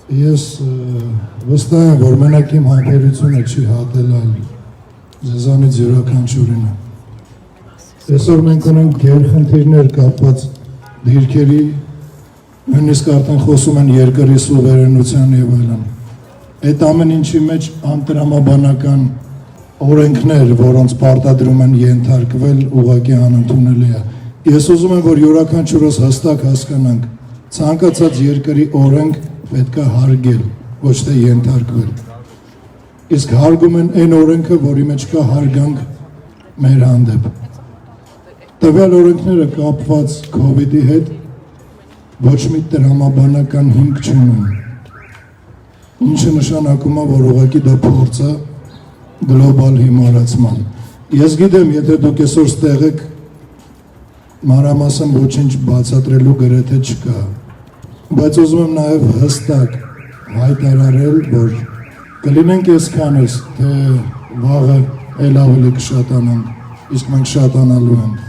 Ես վստահ եմ, որ մենակ իմ համբերությունը չի հատել այլ ձեզանից յուրաքանչյուրինը։ Այսօր մենք ունենք գերխնդիրներ կապված դիրքերի, նույնիսկ արդեն խոսում են երկրի սուվերենության եւ այլն։ Այդ ամեն ինչի մեջ անտրամաբանական օրենքներ, որոնց պարտադրում են ենթարկվել, ուղղակի անընդունելի է։ Ես ուզում եմ, որ յուրաքանչյուրս հստակ հասկանանք, ցանկացած երկրի օրենք պետք է հարգել, ոչ թե ենթարկվել։ Իսկ հարգում են այն օրենքը, որի մեջ կա հարգանք մեր հանդեպ։ Տվյալ օրենքները կապված COVID-ի հետ ոչ մի տրամաբանական հիմք չունեն, ինչը նշանակում է, որ ուղղակի դա փորձ է գլոբալ հիմարացման։ Ես գիտեմ, եթե դուք այսօր ստեղ եք, մանրամասն ոչինչ բացատրելու գրեթե չկա, բայց ուզում եմ նաև հստակ հայտարարել, որ կլինենք այսքանս, թե վաղը էլ ավելի կշատանանք, իսկ մենք շատանալու ենք։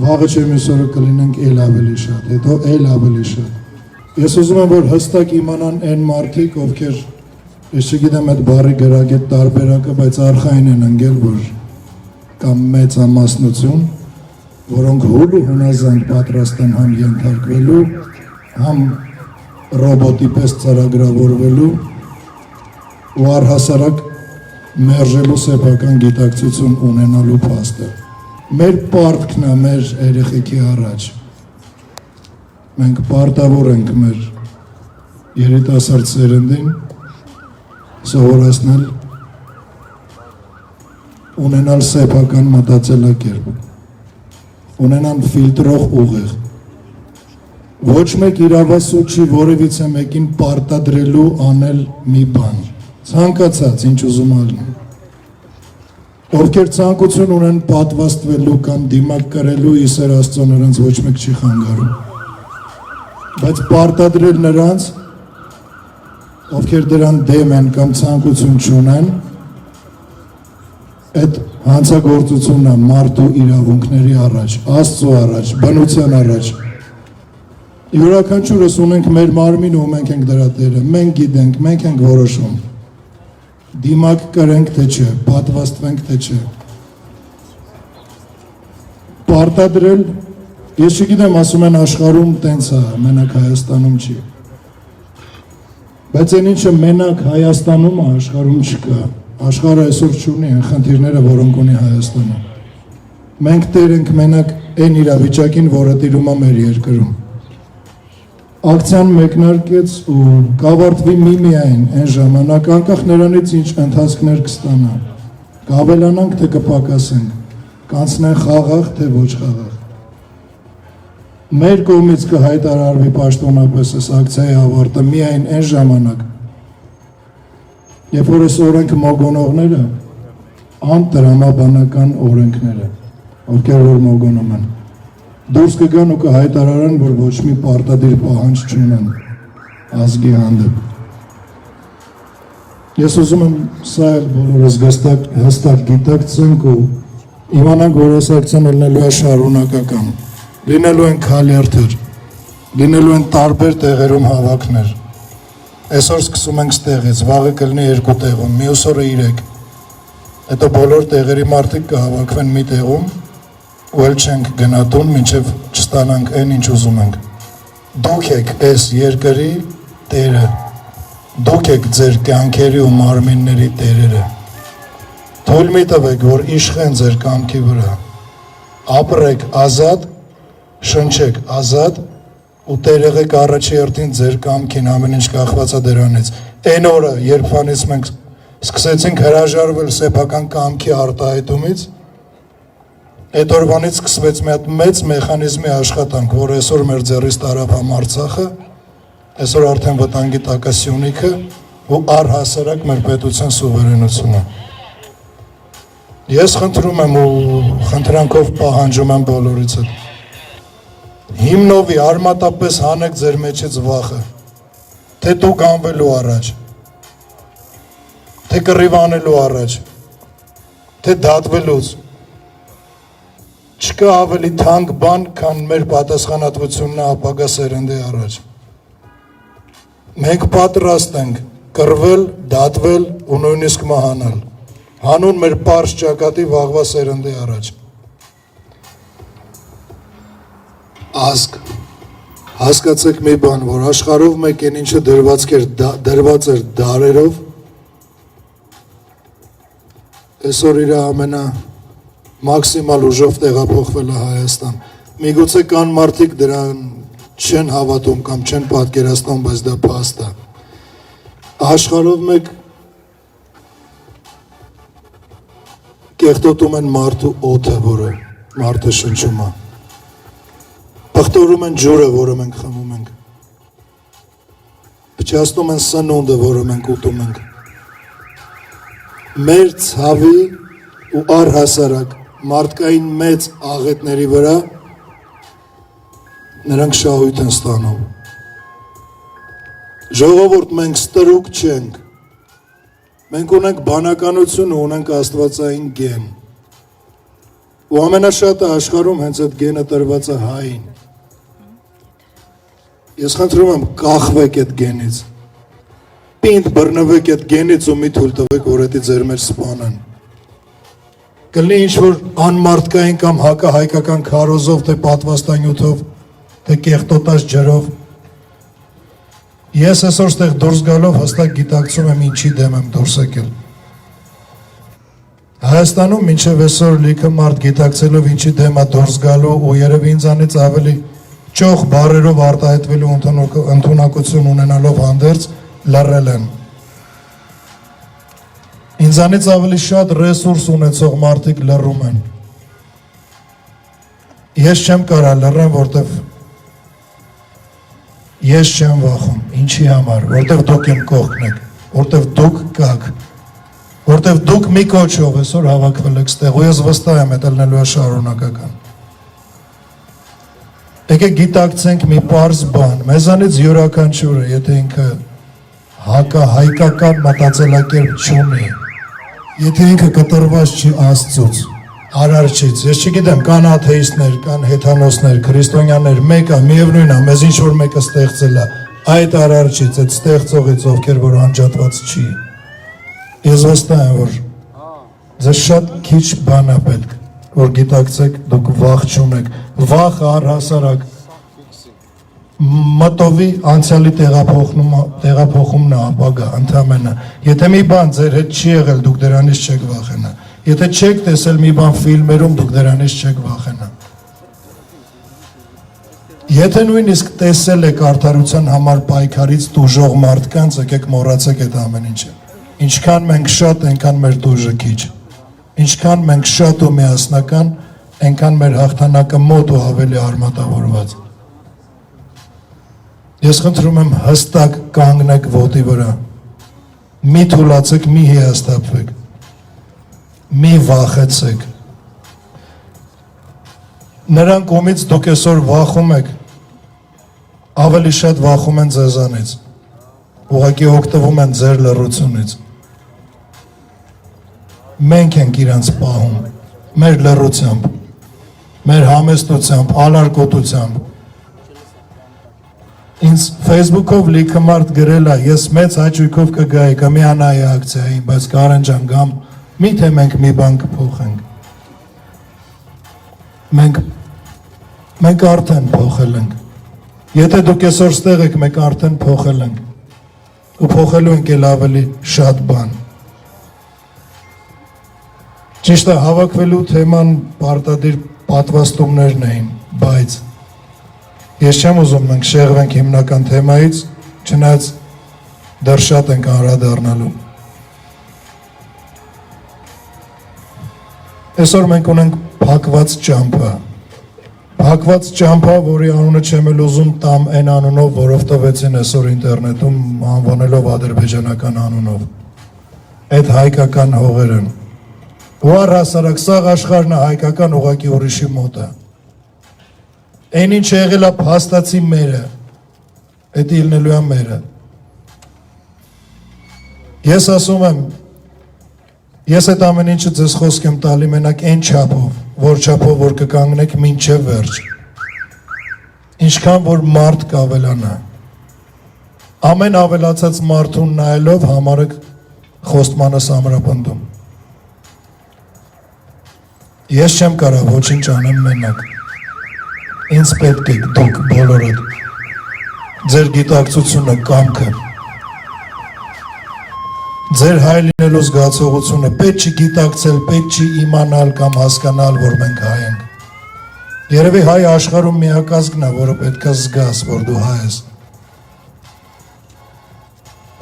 Վաղը չէ մյուս օրը կլինենք էլ ավելի շատ, հետո էլ ավելի շատ։ Ես ուզում եմ, որ հստակ իմանան այն մարդիկ, ովքեր, ես չգիտեմ այդ բառի գրագետ տարբերակը, բայց արխային են ընկել, որ կամ մեծ ամասնություն, որոնք հուլ ու հունազանք պատրաստ են համ ենթարկվելու, համ ռոբոտի պես ծրագրավորվելու ու առհասարակ մերժելու սեփական գիտակցություն ունենալու փաստը։ Մեր պարտքն է մեր երեխեքի առաջ։ Մենք պարտավոր ենք մեր երիտասարդ սերնդին սովորեցնել ունենալ սեփական մտածելակերպ, ունենալ ֆիլտրող ուղեղ։ Ոչ մեկ իրավասու չի որևիցե մեկին պարտադրելու անել մի բան, ցանկացած ինչ ուզում ալնի։ Ովքեր ցանկություն ունեն պատվաստվելու կամ դիմակ կրելու, իսեր Աստծո նրանց ոչ մեկ չի խանգարում։ Բայց պարտադրել նրանց, ովքեր դրան դեմ են կամ ցանկություն չունեն, այդ հանցագործությունն է մարդու իրավունքների առաջ, Աստծո առաջ, բնության առաջ։ Յուրաքանչյուրս ունենք մեր մարմինը ու մենք ենք դրա տերը, մենք գիտենք, մենք ենք որոշում։ Դիմակ կրենք թե չէ, պատվաստվենք թե չէ։ Պարտադրել, ես չգիտեմ, ասում են աշխարհում տենց է, մենակ Հայաստանում չի։ Բայց այն ինչը մենակ Հայաստանում է, աշխարհում չկա։ Աշխարհը այսօր չունի այն խնդիրները, որոնք ունի Հայաստանը։ Մենք տեր ենք մենակ այն իրավիճակին, որը տիրում է մեր երկրում։ Ակցիան մեկնարկեց ու կավարտվի միմիայն այն ժամանակ, անկախ նրանից ինչ ընթացքներ կստանա, կավելանանք թե կպակասենք, կանցնեն խաղաղ թե ոչ խաղաղ։ Մեր կողմից կհայտարարվի պաշտոնապես այս ակցիայի ավարտը միայն այն ժամանակ, երբ որ այս օրենք մոգոնողները անտրամաբանական օրենքներ են, ովքեր որ մոգոնում են, դուրս կգան ու կհայտարարեն, որ ոչ մի պարտադիր պահանջ չունեն ազգի հանդեպ։ Ես ուզում եմ սա էլ բոլորս հստակ գիտակցենք ու իմանանք, որ այս ակցիան լինելու է շարունակական, լինելու են քալերթեր, լինելու են տարբեր տեղերում հավաքներ։ Այսօր սկսում ենք ստեղից, վաղը կլինի 2 տեղում, մյուս օրը 3, հետո բոլոր տեղերի մարդիկ կհավաքվեն մի տեղում ու էլ չենք գնատուն, մինչև չստանանք այն, ինչ ուզում ենք։ Դուք եք այս երկրի տերը, դուք եք ձեր կյանքերի ու մարմինների տերերը։ Թույլ մի տվեք, որ իշխեն ձեր կամքի վրա։ Ապրեք ազատ, շնչեք ազատ ու տեր եղեք առաջի հերթին ձեր կամքին, ամեն ինչ կախված է դրանից։ Այն օրը, երբ վանից մենք սկսեցինք հրաժարվել սեփական կամքի արտահայտումից, այդ օրվանից սկսվեց մի հատ մեծ մեխանիզմի աշխատանք, որ այսօր մեր ձեռից տարավ Արցախը, այսօր արդեն վտանգի տակ է Սյունիքը ու առհասարակ մեր պետության սուվերենությունը։ Ես խնդրում եմ ու խնդրանքով պահանջում եմ բոլորից հետ։ Հիմնովի արմատապես հանեք ձեր մեջից վախը, թե դուք անվելու առաջ, թե կռիվ անելու առաջ, թե դատվելուց։ Չկա ավելի թանկ բան, քան մեր պատասխանատվությունն է ապագա սերնդի առաջ։ Մենք պատրաստ ենք կռվել, դատվել ու նույնիսկ մահանալ։ Հանուն մեր պարզ ճակատի վաղվա սերնդի առաջ։ Ազգ, հասկացեք մի բան, որ աշխարհով մեկ են ինչը դրված էր դարերով, այսօր իր ամենա մաքսիմալ ուժով տեղափոխվել է Հայաստան։ Միգուցե կան մարդիկ դրան չեն հավատում կամ չեն պատկերացնում, բայց դա փաստ է։ Աշխարհով մեկ կեղտոտում են մարդու օդը, որը մարդը շնչում է։ Պղտորում են ջուրը, որը մենք խմում ենք։ Փչացնում են սնունդը, որը մենք ուտում ենք։ Մեր ցավի ու առհասարակ մարդկային մեծ աղետների վրա նրանք շահույթ են ստանում։ Ժողովուրդ, մենք ստրուկ չենք։ Մենք ունենք բանականություն ու ունենք աստվածային գեն։ Ու ամենաշատը աշխարհում հենց այդ գենը տրված է հային։ Ես խնդրում եմ, կախվեք այդ գենից։ Պինդ բռնվեք այդ գենից ու մի թույլ տվեք, որ դա ձեր մեջ սպանեն։ Կլինի ինչ-որ անմարդկային կամ հակահայկական քարոզով, թե պատվաստանյութով, թե կեղտոտած ջրով։ Ես այսօր ստեղ դուրս գալով հստակ գիտակցում եմ ինչի դեմ եմ դուրս եկել։ Հայաստանում մինչև այսօր լիքը մարդ գիտակցելով ինչի դեմ է դուրս գալու ու երևի ինձանից ավելի ճոխ բառերով արտահայտվելու ընդունակություն ունենալով հանդերձ լռել են։ Ինձանից ավելի շատ ռեսուրս ունեցող մարդիկ լռում են։ Ես չեմ կարա լռեմ, որտեվ ես չեմ վախում, ինչի համար, որտեվ դուք իմ կողքն եք, որտեվ դուք կաք, որտեվ դուք մի կոչով այսօր հավաքվել եք ստեղ, ու ես վստահ եմ դա լինելու է շարունակական։ Եկեք գիտակցենք մի պարզ բան, մեզանից յուրաքանչյուրը, եթե ինքը հակահայկական մտածելակերպ չունի, եթե ինքը կտրված չի Աստծուց, արարչից, ես չգիտեմ, կան աթեիստներ, կան հեթանոսներ, քրիստոնյաներ, մեկը միևնույն է, մեզ ինչ որ մեկը ստեղծել է, այդ արարչից, այդ ստեղծողից, ովքեր որ անջատված չի։ Ես վստահ եմ, որ ձեզ շատ քիչ բան է պետք, որ գիտակցեք, դուք վախ չունեք, վախը առհասարակ մտովի անցյալի տեղափոխումն է ապագա, ընդամենը։ Եթե մի բան ձեր հետ չի եղել, դուք դրանից չեք վախենա։ Եթե չեք տեսել մի բան ֆիլմերում, դուք դրանից չեք վախենա։ Եթե նույնիսկ տեսել եք արդարության համար պայքարից տուժող մարդկանց, եկեք մոռացեք այդ ամեն ինչը։ Ինչքան մենք շատ, այնքան մեր տուժը քիչ։ Ինչքան մենք շատ ու միասնական, այնքան մեր հաղթանակը մոտ ու ավելի արմատավորված։ Ես խնդրում եմ հստակ կանգնեք ոտի վրա, մի թուլացեք, մի հիասթափվեք, մի վախեցեք։ Նրանք ումից դուք այսօր վախում եք, ավելի շատ վախում են ձեզանից, ուղղակի օգտվում են ձեր լռությունից։ Մենք ենք իրանց պահում, մեր լռությամբ, մեր համեստությամբ, ալարկոտությամբ։ Ինձ Facebook-ով լիքը մարդ գրել է, ես մեծ հաճույքով կգայի, կմիանայի ակցիային, բայց Կարեն ջան, գամ, միթե մենք մի բան կփոխենք։ Մենք արդեն փոխել ենք։ Եթե դուք այսօր ստեղ եք, մենք արդեն փոխել ենք։ Ու փոխելու ենք էլ ավելի շատ բան։ Ճիշտ է, հավաքվելու թեման պարտադիր պատվաստումներն էին, բայց ես չեմ ուզում մենք շեղվենք հիմնական թեմայից, չնայած դեռ շատ ենք անդրադառնալու։ Այսօր մենք ունենք փակված ճամփա, որի անունը չեմ էլ ուզում տամ այն անունով, որով տվեցին այսօր ինտերնետում, անվանելով ադրբեջանական անունով։ Այդ հայկական հողեր են։ Ու առհասարակ սաղ աշխարհն է հայկական, ուղղակի ուրիշի մոտ է։ Այն ինչ եղել է փաստացի մերը, դա լինելու է մերը։ Ես ասում եմ, ես այդ ամեն ինչը ձեզ խոսք եմ տալի մենակ այն չափով, որ կկանգնեք մինչև վերջ։ Ինչքան որ մարդ կավելանա, Ամեն ավելացած մարդուն նայելով համարեք խոստմանս ամրապնդում։ Ես չեմ կարող ոչինչ անեմ մենակ։ Ինձ պետք է դուք բոլորդ ձեր գիտակցությունը, կամքը, ձեր հայ լինելու զգացողությունը, պետք չի գիտակցել, պետք չի իմանալ կամ հասկանալ, որ մենք հայ ենք։ Երևի հայ աշխարհում միակ ազգն է, որը պետք է զգաս, որ դու հայ ես։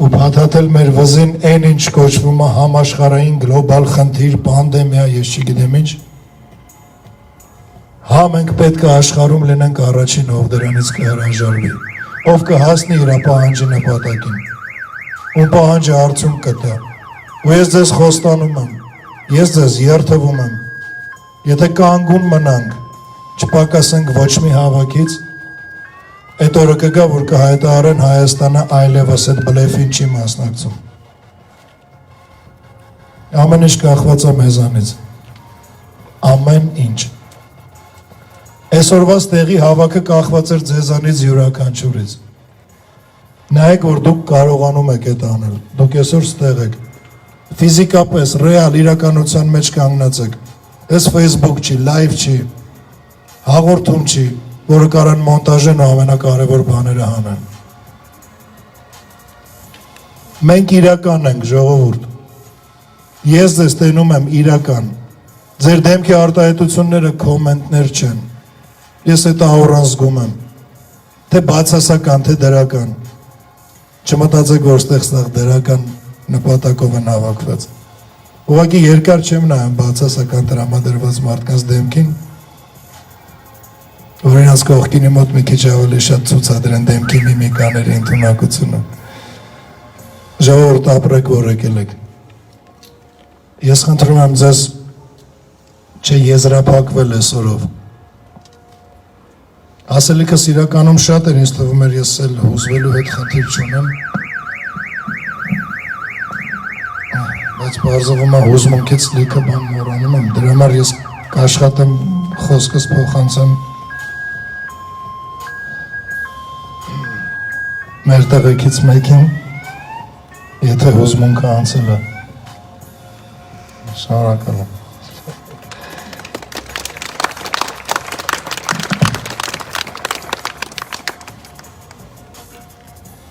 Ու փաթաթել մեր վզին այն ինչ կոչվում է համաշխարհային գլոբալ խնդիր, պանդեմիա, ես չգիտեմ ինչ։ Հա մենք պետք է աշխարհում լինենք առաջին, ով դրանից կհրաժարվի, ով կհասնի իր պահանջի նպատակին, ում պահանջը արդյունք կտա։ Ու ես ձեզ խոստանում եմ, ես ձեզ երդվում եմ, եթե կանգուն մնանք, չպակասենք ոչ մի հավաքից, այդ օրը կգա, որ կհայտարարեն Հայաստանը այլևս այդ բլեֆին չի մասնակցում։ Ամեն ինչ կախված է մեզանից։ Ամեն ինչ։ Այսօրվա տեղի հավաքը կախված էր ձեզանից յուրաքանչյուրից։ Նայեք, որ դուք կարողանում եք այդ անել։ Դուք այսօր ստեղ եք։ Ֆիզիկապես, ռեալ իրականության մեջ կանգնած եք։ Այս Facebook չի, live չի, հաղորդում չի, որը կարան մոնտաժեն ու ամենակարևոր բաները հանեն։ Մենք իրական ենք, ժողովուրդ։ Ես ձեզ տենում եմ իրական։ Ձեր դեմքի արտահայտությունները կոմենտներ չեն։ Ես այդ աուրան զգում եմ, թե բացասական, թե դրական։ Չմտածեք, որ ստեղ դրական նպատակով են հավաքված։ Ուղղակի երկար չեմ նայում բացասական տրամադրված մարդկանց դեմքին, որ իրենց կողքինի մոտ մի քիչ ավելի շատ ցուցադրեն դեմքի միմիկաների ընդունակությունը։ Ժողովուրդ, ապրեք, որ եկել եք։ Ես խնդրում եմ ձեզ չեզրափակվել այսօրով։ Ասելիքս իրականում շատ էր, ինձ թվում էր ես էլ հուզվելու հետ խնդիր չունեմ, բայց բարձվում է հուզմունքից լիքը բան մոռանում եմ, դրա համար ես կաշխատեմ խոսքս փոխանցեմ մեր տղեկից մեկին, եթե հուզմունքը անցել է։ Շնորհակալ եմ։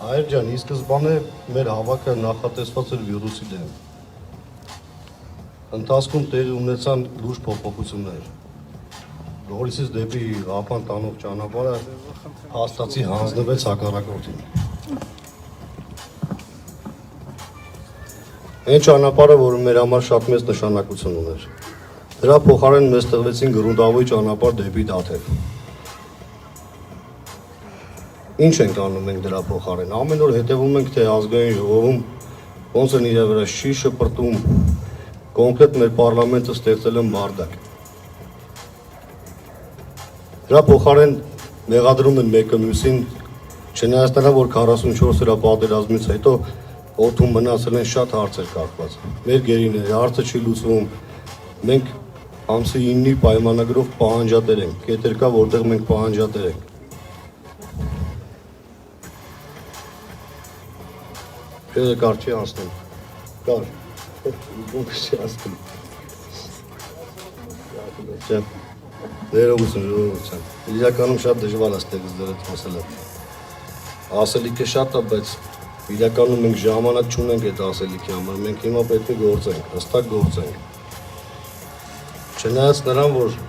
Հայր ջան, ի սկզբանե մեր հավաքը նախատեսված էր վիրուսի դեմ։ Ընթացքում տեղի ունեցան լուրջ փոփոխություններ։ Գորիսից դեպի Ղափան տանող ճանապարհը հաստացի հանձնվեց հակառակորդին։ Այն ճանապարհը, որը մեր համար շատ մեծ նշանակություն ուներ։ Դրա փոխարեն մեզ տրվեցին գրունդավոյ ճանապարհ դեպի Դաթև։ Ինչ ենք անում մենք դրա փոխարեն։ Ամեն օր հետևում ենք, թե ազգային ժողովում ոնց են իր վրա շի շպրտում, կոնկրետ մեր պարլամենտը ստեղծել են բարդակ։ Դրա փոխարեն մեղադրում են մեկը մյուսին, չնայած նրան, որ 44 օրյա պատերազմից հետո օդում մնացել են շատ հարցեր կախված։ Մեր գերիների հարցը չի լուծվում։ Մենք ամսի 9-ի պայմանագրով պահանջատեր ենք։ Կետեր կա, որտեղ մենք պահանջատեր ենք։ Շեզը կար չի անցնում, կար, բունքը չի անցնում, ներողություն, ժողովուրդ, իրականում շատ դժվար աստեղից դրդ խոսելը, ասելիքը շատ է, բայց իրականում մենք ժամանակ չունենք այդ ասելիքի համար, մենք հիմա պետք է գործենք, հստակ գործենք, չնայած նրան, որ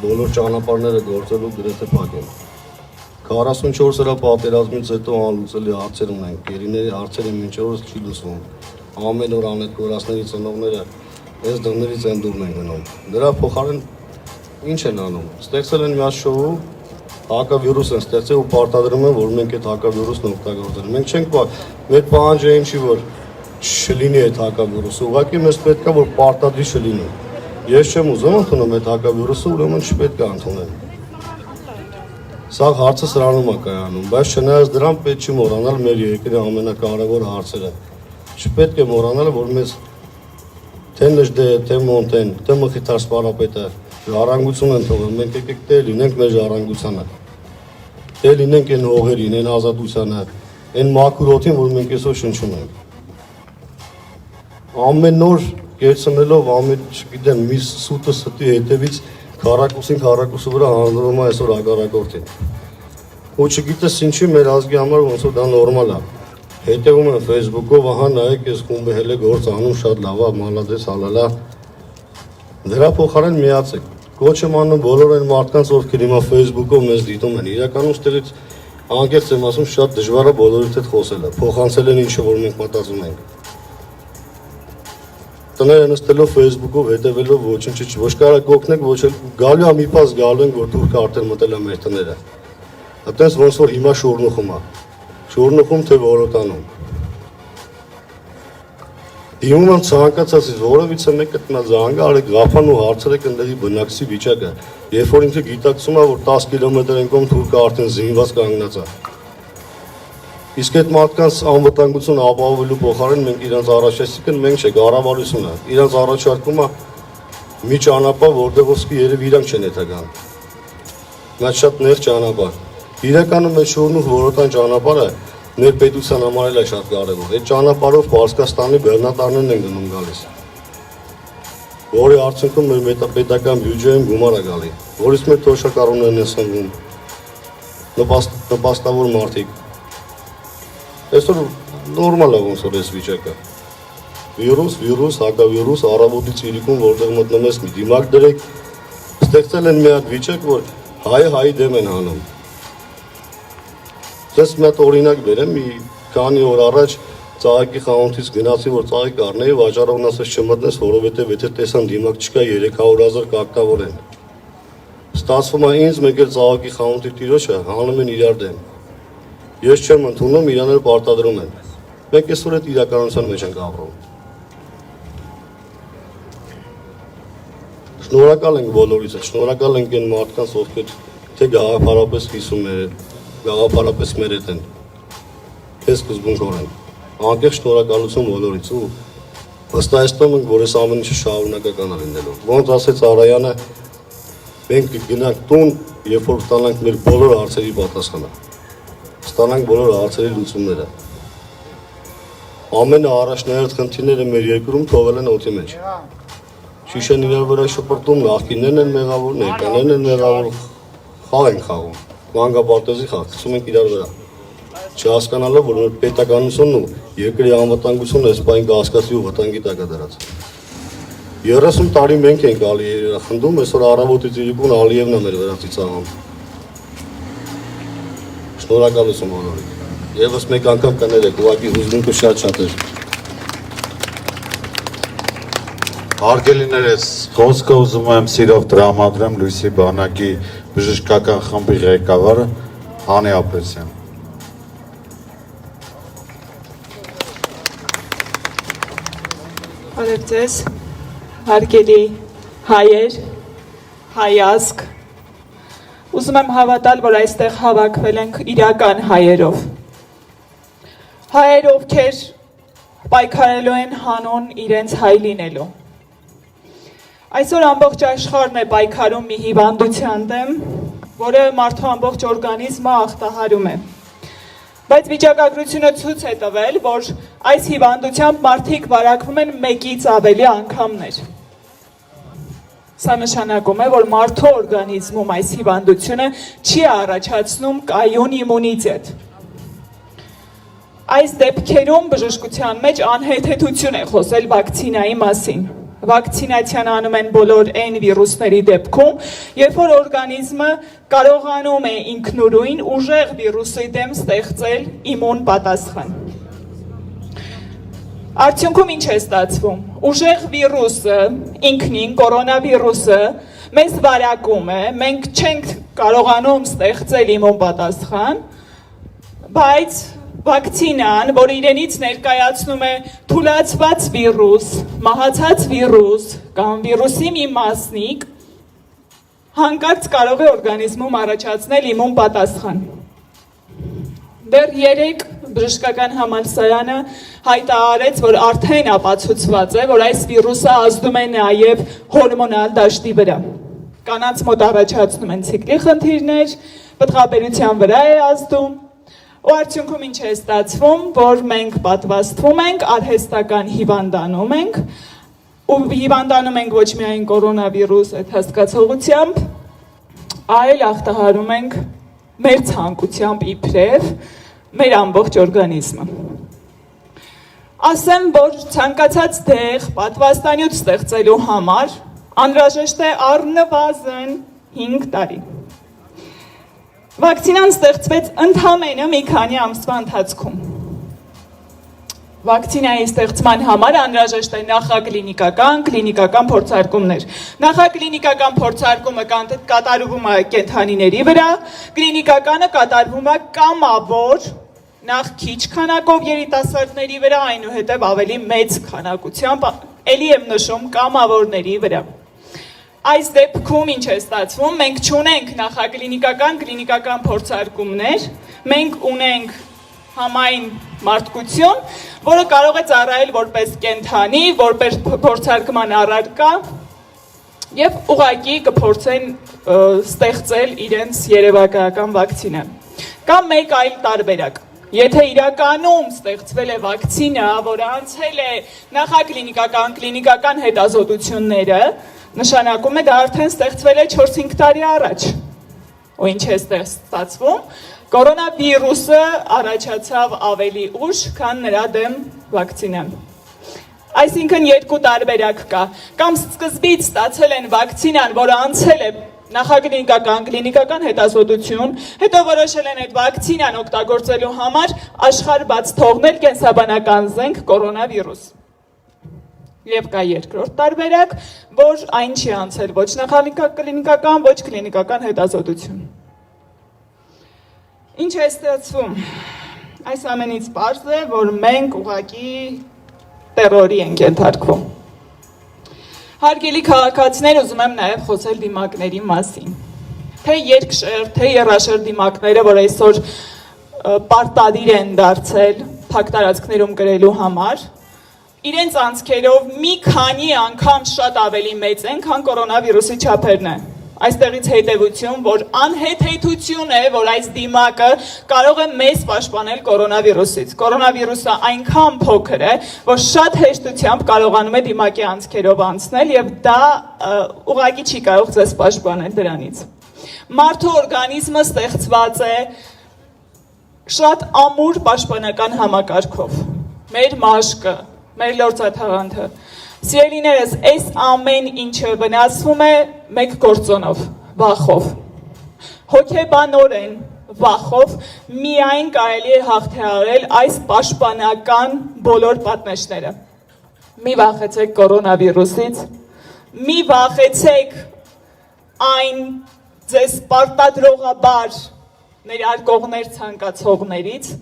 բոլոր ճանապարհները գործելու գրեթե փակ են։ 44 օրյա պատերազմից հետո անլուծելի հարցեր ունենք, գերիների հարցերը մինչ օրս չի լուծվում։ Ամեն օր անետ կորածների ծնողները այս դռներից են դուրն են գնում։ Դրա փոխարեն ինչ են անում։ Ստեղծել են մի շոու, հակավիրուս են ստեղծել ու պարտադրում են, որ մենք այդ հակավիրուսն օգտագործենք։ Մենք չենք մեր պահանջը այն չի, որ չլինի այդ հակավիրուսը, ուղղակի մեզ պետք է որ պարտադրի չլինի։ Ես չեմ ուզում ընդունել այդ հակավիրուսը, ուրեմն չպետք է ընդունել։ Սա հարցը սրանում է կայանում, բայց չնայած դրան պետք չի մոռանալ մեր երկրի ամենակարևոր հարցերը։ Չպետք է մոռանալ, որ մեզ թե Նժդե, թե Մոնտեն, թե Մխիթար Սպարապետը ժառանգություն են թողել, մենք եկեք տեղ լինենք մեր ժառանգությանը, տեղ լինենք այն հողերին, այն ազատությանը, Այն մաքուր օդին, որ մենք այսօր շնչում ենք։ Ամեն նոր կերցնելով ամեն, չգիտեմ, մի սուտը ստի հետևից քառակուսի վրա հանձնվում է այսօր հակառակորդին։ Ու չգիտես ինչի մեր ազգի համար ոնց որ դա նորմալ է։ Հետևում են Facebook-ով, ահա նայեք, այս խումբը հենց գործ անում շատ լավ է, մալադես, հալալա։ Դրա փոխարեն միացեք։ Ոչ եմ անում բոլոր այն մարդկանց, ովքեր հիմա Facebook-ով մեզ դիտում են։ Իրականում ստերից անկեղծ եմ ասում, շատ դժվար է բոլորիդ հետ խոսելը։ Փոխանցել են ինչը որ մենք մտածում ենք։ Տները նստելով Facebook-ով հետևելով ոչինչ ոչ կարող կօգնեք, ոչ էլ գալու է մի պաս գալու ենք, որ թուրքը արդեն մտել է մեր տները։ Այդպես ոնց որ հիմա շուրնուխում է։ Շուրնուխում թե որոտանում։ Դիմում եմ ցանկացածից որևիցե մեկը տնա զանգ արեք, գաղափան ու հարցրեք ընդդերի բնակցի վիճակը։ Երբ որ ինքը գիտակցում է, որ 10 կիլոմետր են կողմ թուրքը արդեն զինված կանգնած է։ Իսկ այդ մարդկանց անվտանգություն ապահովելու փոխարեն մենք իրանց առաջարկում մենք չէ, կառավարությունը իրանց առաջարկում է մի ճանապարհ, որտեղ ոսկի երևի իրանք չեն հետագան։ Բայց շատ նեղ ճանապարհ։ Իրականում այդ շուրնուխ որոտան ճանապարհը ներպետության համար էլ է շատ կարևոր։ Այդ ճանապարհով Պարսկաստանի բեռնատարներն են գնում գալիս։ Որի արդյունքում մեր պետական բյուջեում գումար է գալի, որից մեր թոշակառուներն են սնվում։ Նպաստավոր մարդիկ։ Այսօր նորմալ է ոնց որ այս վիճակը։ Վիրուս, հակավիրուս, առավոտից իրիկում, որտեղ մտնում ես մի դիմակ դրեք, ստեղծել են մի հատ վիճակ, որ հայը հայի դեմ են հանում։ Ես մի հատ օրինակ բերեմ, մի քանի օր առաջ ծաղիկի խանութից գնացի, որ ծաղիկ առնեի, վաճառողն ասեց չմտնես, որովհետև եթե տեսան դիմակ չկա 300,000 կակտավոր են։ Ստացվում է ինձ մեկ էլ ծաղիկի խանութի տիրոջը հանում են իրար դեմ։ Ես չեմ ընդունում, իրան էլ պարտադրում են։ Մենք այսօր այդ իրականության մեջ ենք ապրում։ Շնորհակալ ենք բոլորից, շնորհակալ ենք այն մարդկանց, ովքեր թե գաղափարապես հիսում են, գաղափարապես մեր հետ են։ Ես սկզբունքորեն։ Անկեղծ շնորհակալություն բոլորից ու վստահեցնում ենք, որ այս ամեն ինչը շարունակական է լինելու։ Ոնց ասեց Արայանը, մենք կգնանք տուն, երբ որ ստանանք մեր բոլոր հարցերի պատասխանը։ Ստանանք բոլոր հարցերի լուծումները։ Ամենաառաջնահերթ խնդիրները մեր երկրում թողել են օդի մեջ։ Շիշեն իրար վրա շպրտում, նախկիններն են մեղավոր, ներկաներն են մեղավոր, խաղ են խաղում, մանկապարտեզի խաղ, գցում ենք իրար վրա։ Չհասկանալով, որ մեր պետականությունն ու երկրի անվտանգությունը այս պահին կհասկացի ու վտանգի տակ է դրած։ 30 տարի մենք ենք Ալիևի խնդում, այսօր առավոտից իրիկուն Ալիևն է մեր վրա ծիծաղում։ Շնորհակալություն բոլորին։ Եվս մեկ անգամ կներեք, ուղղակի հուզմունքը շատ էր։ Հարգելիներս, խոսքը ուզում եմ սիրով տրամադրեմ Լույսի բանակի բժշկական խմբի ղեկավարը Հանի Ապրեսյան։ Բարև ձեզ, հարգելի հայեր, հայ ազգ, ուզում եմ հավատալ, որ այստեղ հավաքվել ենք իրական հայերով։ Հայեր, ովքեր պայքարելու են հանուն իրենց հայ լինելու։ Այսօր ամբողջ աշխարհն է պայքարում մի հիվանդության դեմ, որը մարդու ամբողջ օրգանիզմը ախտահարում է։ Բայց վիճակագրությունը ցույց է տվել, որ այս հիվանդությամբ մարդիկ վարակվում են 1-ից ավելի անգամներ։ Սա նշանակում է, որ մարդու օրգանիզմում այս հիվանդությունը չի առաջացնում կայուն իմունիտետ։ Այս դեպքերում բժշկության մեջ անհեթեթություն է խոսել վակցինայի մասին։ Վակցինացիան անում են բոլոր այն վիրուսների դեպքում, երբ որ օրգանիզմը կարողանում է ինքնուրույն ուժեղ վիրուսի դեմ ստեղծել իմուն պատասխան։ Արդյունքում ինչ է ստացվում։ Ուժեղ վիրուսը, ինքնին կորոնավիրուսը մեզ վարակում է, մենք չենք կարողանում ստեղծել իմուն պատասխան, բայց վակցինան, որ իրենից ներկայացնում է թուլացված վիրուս, մահացած վիրուս կամ վիրուսի մի մասնիկ, հանկարծ կարող է օրգանիզմում առաջացնել իմուն պատասխան։ Դեռ 3 բժշկական համալսարանը հայտարարեց, որ արդեն ապացուցված է, որ այս վիրուսը ազդում է նաև հորմոնալ դաշտի վրա։ Կանանց մոտ առաջացնում են ցիկլի խնդիրներ, պտղաբերության վրա է ազդում, Ու արդյունքում ինչ է ստացվում, որ մենք պատվաստվում ենք, արհեստական հիվանդանում ենք, ու հիվանդանում ենք ոչ միայն կորոնավիրուս այդ հասկացողությամբ, այլ ախտահարում ենք մեր ցանկությամբ իբրև մեր ամբողջ օրգանիզմը։ Ասեմ, որ ցանկացած դեղ պատվաստանյութ ստեղծելու համար անհրաժեշտ է առնվազն 5 տարի։ Վակցինան ստեղծվեց ընդամենը մի քանի ամսվա ընթացքում։ Վակցինայի ստեղծման համար անհրաժեշտ է նախակլինիկական, կլինիկական փորձարկումներ։ Նախակլինիկական փորձարկումը կատարվում է կենդանիների վրա, կլինիկականը կատարվում է կամավոր, նախ քիչ քանակով երիտասարդների վրա, այնուհետև ավելի մեծ քանակությամբ, ելի եմ նշում կամավորների վրա։ Այս դեպքում ինչ է ստացվում, մենք չունենք նախակլինիկական, կլինիկական փորձարկումներ, մենք ունենք համայն մարդկություն, որը կարող է ծառայել որպես կենդանի, որպես փորձարկման առարկա եւ ուղղակի կփորձեն ստեղծել իրենց երևակայական վակցինը։ Կամ մեկ այլ տարբերակ։ Եթե իրականում ստեղծվել է վակցինա, որը անցել է նախակլինիկական, կլինիկական հետազոտությունները, նշանակում է դա արդեն ստեղծվել է 4-5 տարի առաջ։ Ու ինչ է ստացվում, կորոնավիրուսը առաջացավ ավելի ուշ, քան նրա դեմ վակցինան։ Այսինքն երկու տարբերակ կա, կամ սկզբից ստացել են վակցինան, որը անցել է նախակլինիկական, կլինիկական հետազոտություն, հետո որոշել են այդ վակցինան օգտագործելու համար աշխարհ բաց թողնել կենսաբանական զենք կորոնավիրուս։ Եվ կա երկրորդ տարբերակ, որ այն չի անցել ոչ նախակլինիկական, ոչ կլինիկական հետազոտություն։ Ինչ է ստացվում։ Այս ամենից պարզ է, որ մենք ուղղակի տերորի ենք ենթարկվում։ Հարգելի քաղաքացիներ, ուզում եմ նաև խոսել դիմակների մասին։ Թե երկշեռ, թե եռաշեռ դիմակները, որ այսօր պարտադիր են դարձել փակ տարածքներում կրելու համար, իրենց անցքերով մի քանի անգամ շատ ավելի մեծ են, քան կորոնավիրուսի չափերն է։ Այստեղից հետևություն, որ անհեթեթություն է, որ այս դիմակը կարող է մեզ պաշտպանել կորոնավիրուսից։ Կորոնավիրուսը այնքան փոքր է, որ շատ հեշտությամբ կարողանում է դիմակի անցքերով անցնել եւ դա ուղղակի չի կարող ձեզ պաշտպանել դրանից։ Մարդու օրգանիզմը ստեղծված է շատ ամուր պաշտպանական համակարգով։ Մեր մաշկը, մեր լորձաթաղանթը, սիրելիներս, այս ամեն ինչը վնասվում է մեկ գործոնով, վախով։ Հոգեբանորեն վախով միայն կարելի է հաղթահարել այս պաշտպանական բոլոր պատնեշները։ Մի վախեցեք կորոնավիրուսից, մի վախեցեք այն ձեզ պարտադրողաբար ներարկողներ ցանկացողներից,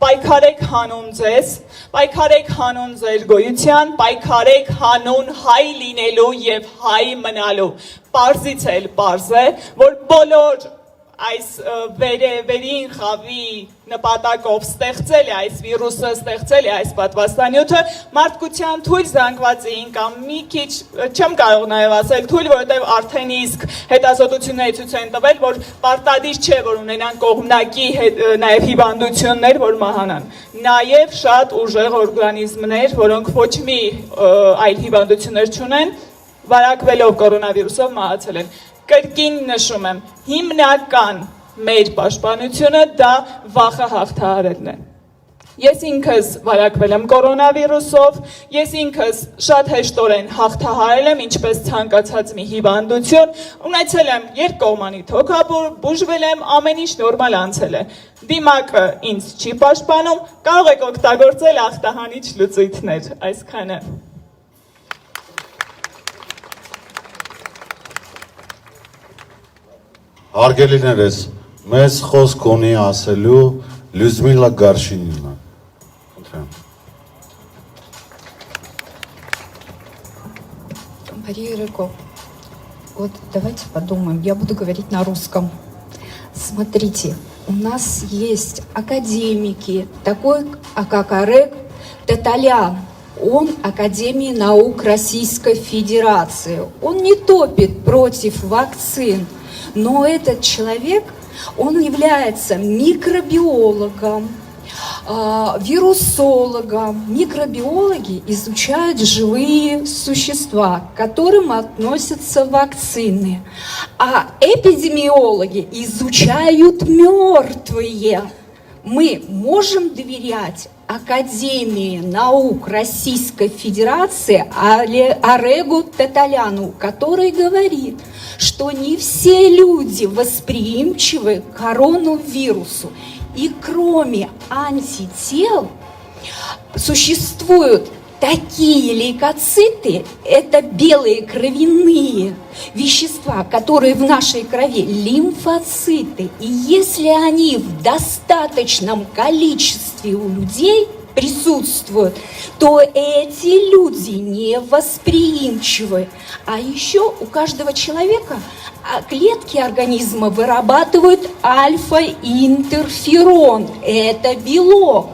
պայքարեք հանուն ձեզ, պայքարեք հանուն ձեր գոյության, պայքարեք հանուն հայ լինելու եւ հայ մնալու։ Պարզից էլ պարզ է, որ բոլոր այս վերին խավի նպատակով ստեղծել է այս վիրուսը, ստեղծել է այս պատվաստանյութը մարդկության թույլ զանգվածին կամ մի քիչ չեմ կարող նաև ասել թույլ, որովհետև արդեն իսկ հետազոտությունները ցույց են տվել, որ պարտադիր չէ, որ ունենան կողմնակի նաև հիվանդություններ, որ մահանան։ Նաև շատ ուժեղ օրգանիզմներ, որոնք ոչ մի այլ հիվանդություններ չունեն, վարակվելով կորոնավիրուսով մահացել են։ Կրկին նշում եմ, հիմնական մեր պաշտպանությունը դա վախը հաղթահարելն է։ Ես ինքս վարակվել եմ կորոնավիրուսով, ես ինքս շատ հեշտորեն հաղթահարել եմ, ինչպես ցանկացած մի հիվանդություն, ունեցել եմ երկկողմանի թոքաբոր, բուժվել եմ, ամեն ինչ նորմալ անցել է։ Դիմակը ինձ չի պաշտպանում, կարող եք օգտագործել ախտահանիչ լուծույթներ, այսքանը։ Հարգելիներս, մեզ խոսք ունի ասելու Լյուդմիլա Գարշինինը։ Мария Рыко, вот давайте подумаем, я буду говорить на русском. Смотрите, у нас есть академики, такой как Арек Таталян. Он Академии наук Российской Федерации. Он не топит против вакцин. Но этот человек Он является микробиологом, вирусологом. Микробиологи изучают живые существа, к которым относятся вакцины, а эпидемиологи изучают мертвые. Мы можем доверять Академии наук Российской Федерации Орегу Таталяну, который говорит, что не все люди восприимчивы к коронавирусу. И кроме антител существуют такие лейкоциты, это белые кровяные вещества, которые в нашей крови, лимфоциты. И если они в достаточном количестве у людей присутствуют, то эти люди невосприимчивы. А еще у каждого человека клетки организма вырабатывают альфа-интерферон. Это белок.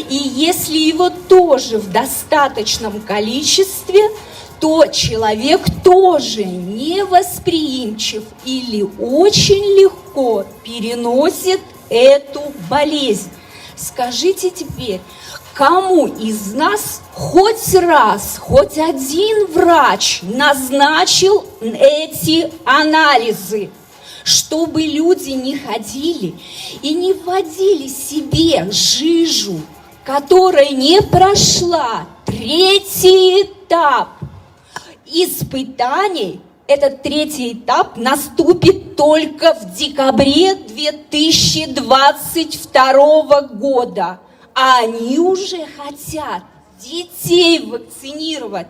И если его тоже в достаточном количестве, то человек тоже невосприимчив или очень легко переносит эту болезнь. Скажите теперь, кому из нас хоть раз, хоть один врач назначил эти анализы, чтобы люди не ходили и не вводили себе жижу, которая не прошла третий этап испытаний? Этот третий этап наступит только в декабре 2022 года. А они уже хотят детей вакцинировать,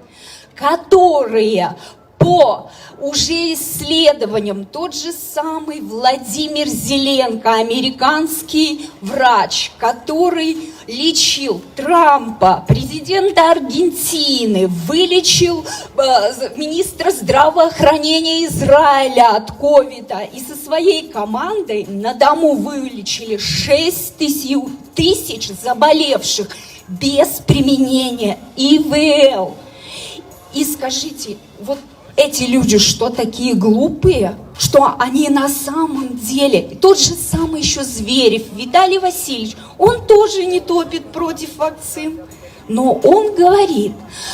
которые по уже исследованиям, тот же самый Владимир Зеленко, американский врач, который лечил Трампа, президента Аргентины, вылечил министра здравоохранения Израиля от ковида и со своей командой на дому вылечили 6 тысяч заболевших без применения ИВЛ. И скажите, вот эти люди что, такие глупые, что они на самом деле, тот же самый еще Зверев, Виталий Васильевич, он тоже не топит против вакцин, но он говорит,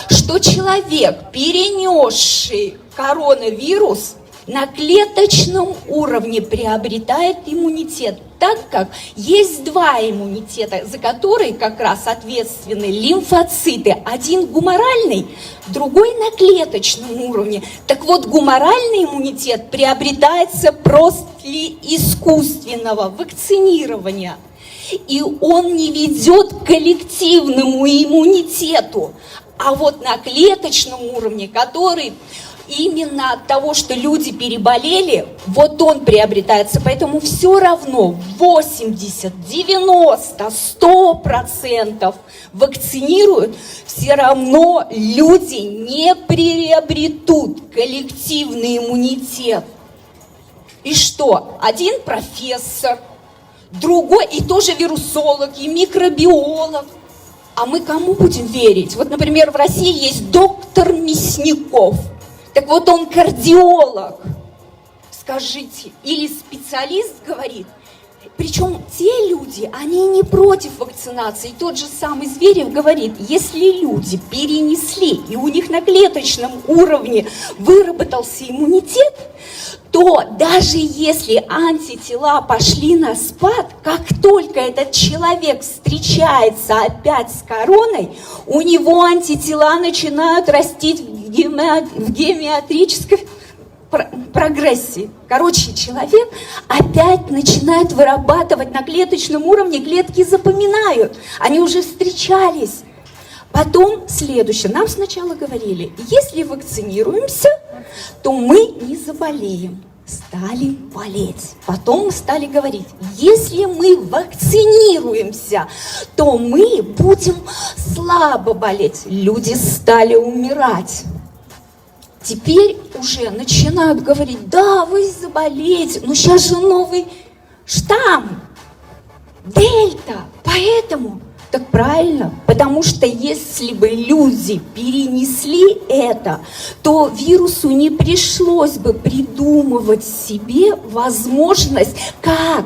что человек, перенесший коронавирус, на клеточном уровне приобретает иммунитет, так как есть два иммунитета, за которые как раз ответственны лимфоциты. Один гуморальный, другой на клеточном уровне. Так вот, гуморальный иммунитет приобретается после искусственного вакцинирования. И он не ведет к коллективному иммунитету. А вот на клеточном уровне, который именно от того, что люди переболели, вот он приобретается. Поэтому все равно 80, 90, 100% вакцинируют, все равно люди не приобретут коллективный иммунитет. И что? Один профессор, другой и тоже вирусолог, и микробиолог. А мы кому будем верить? Вот, например, в России есть доктор Мясников. Так вот, он кардиолог, скажите, или специалист говорит. Причем те люди, они не против вакцинации. Тот же самый Зверев говорит, если люди перенесли, и у них на клеточном уровне выработался иммунитет, то даже если антитела пошли на спад, как только этот человек встречается опять с короной, у него антитела начинают расти в геометрической прогрессии. Короче, человек опять начинает вырабатывать на клеточном уровне, клетки запоминают, они уже встречались. Потом следующее. Нам сначала говорили, если вакцинируемся, то мы не заболеем. Стали болеть. Потом стали говорить, если мы вакцинируемся, то мы будем слабо болеть. Люди стали умирать. Теперь уже начинают говорить, да, вы заболеете, но сейчас же новый штамм, дельта, поэтому Так правильно, потому что если бы люди перенесли это, то вирусу не пришлось бы придумывать себе возможность, как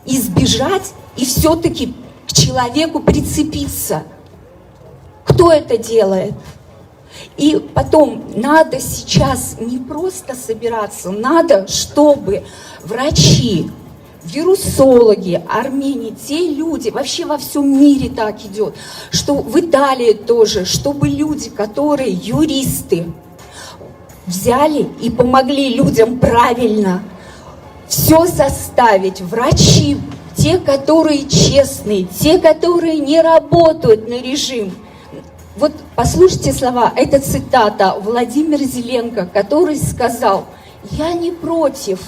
избежать и все-таки к человеку прицепиться. Кто это делает? И потом надо сейчас не просто собираться, надо, чтобы врачи, вирусологи, Армении, те люди, вообще во всем мире так идет, что в Италии тоже, чтобы люди, которые юристы, взяли и помогли людям правильно все составить, врачи, те, которые честные, те, которые не работают на режим. Вот послушайте слова, это цитата Владимира Зеленко, который сказал: «Я не против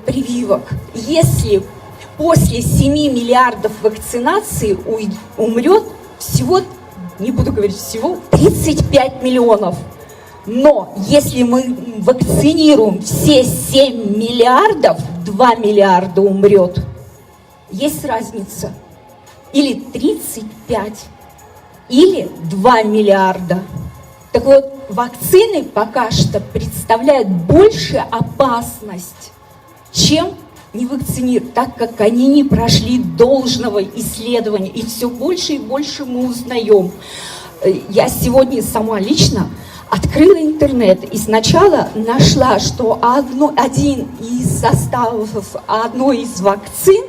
прививок, если после 7 миллиардов вакцинации умрет всего, не буду говорить всего, 35 миллионов. Но если мы вакцинируем все 7 миллиардов, 2 миллиарда умрет». Есть разница? Или 35, или 2 миллиарда. Так вот, вакцины пока что представляют большую опасность, чем не вакцинировать, так как они не прошли должного исследования. И все больше и больше мы узнаем. Я сегодня сама лично открыла интернет и сначала нашла, что один из составов одной из вакцин,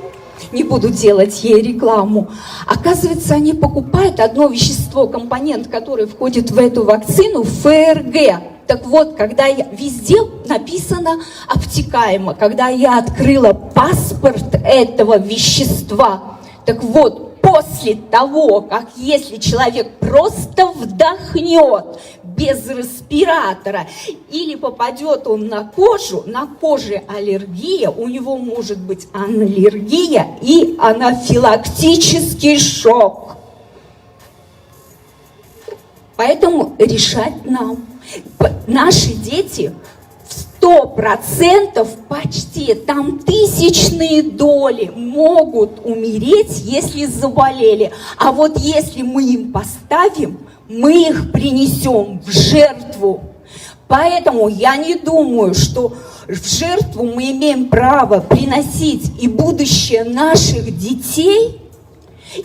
не буду делать ей рекламу, оказывается, они покупают одно вещество, компонент, который входит в эту вакцину, ФРГ. Так вот, когда везде написано обтекаемо, когда я открыла паспорт этого вещества, так вот, после того, как если человек просто вдохнет без респиратора или попадет он на кожу, на коже аллергия, у него может быть аллергия и анафилактический шок. Поэтому решать нам. Наши дети 100% почти, там тысячные доли могут умереть, если заболели. А вот если мы им поставим, мы их принесем в жертву. Поэтому я не думаю, что в жертву мы имеем право приносить и будущее наших детей.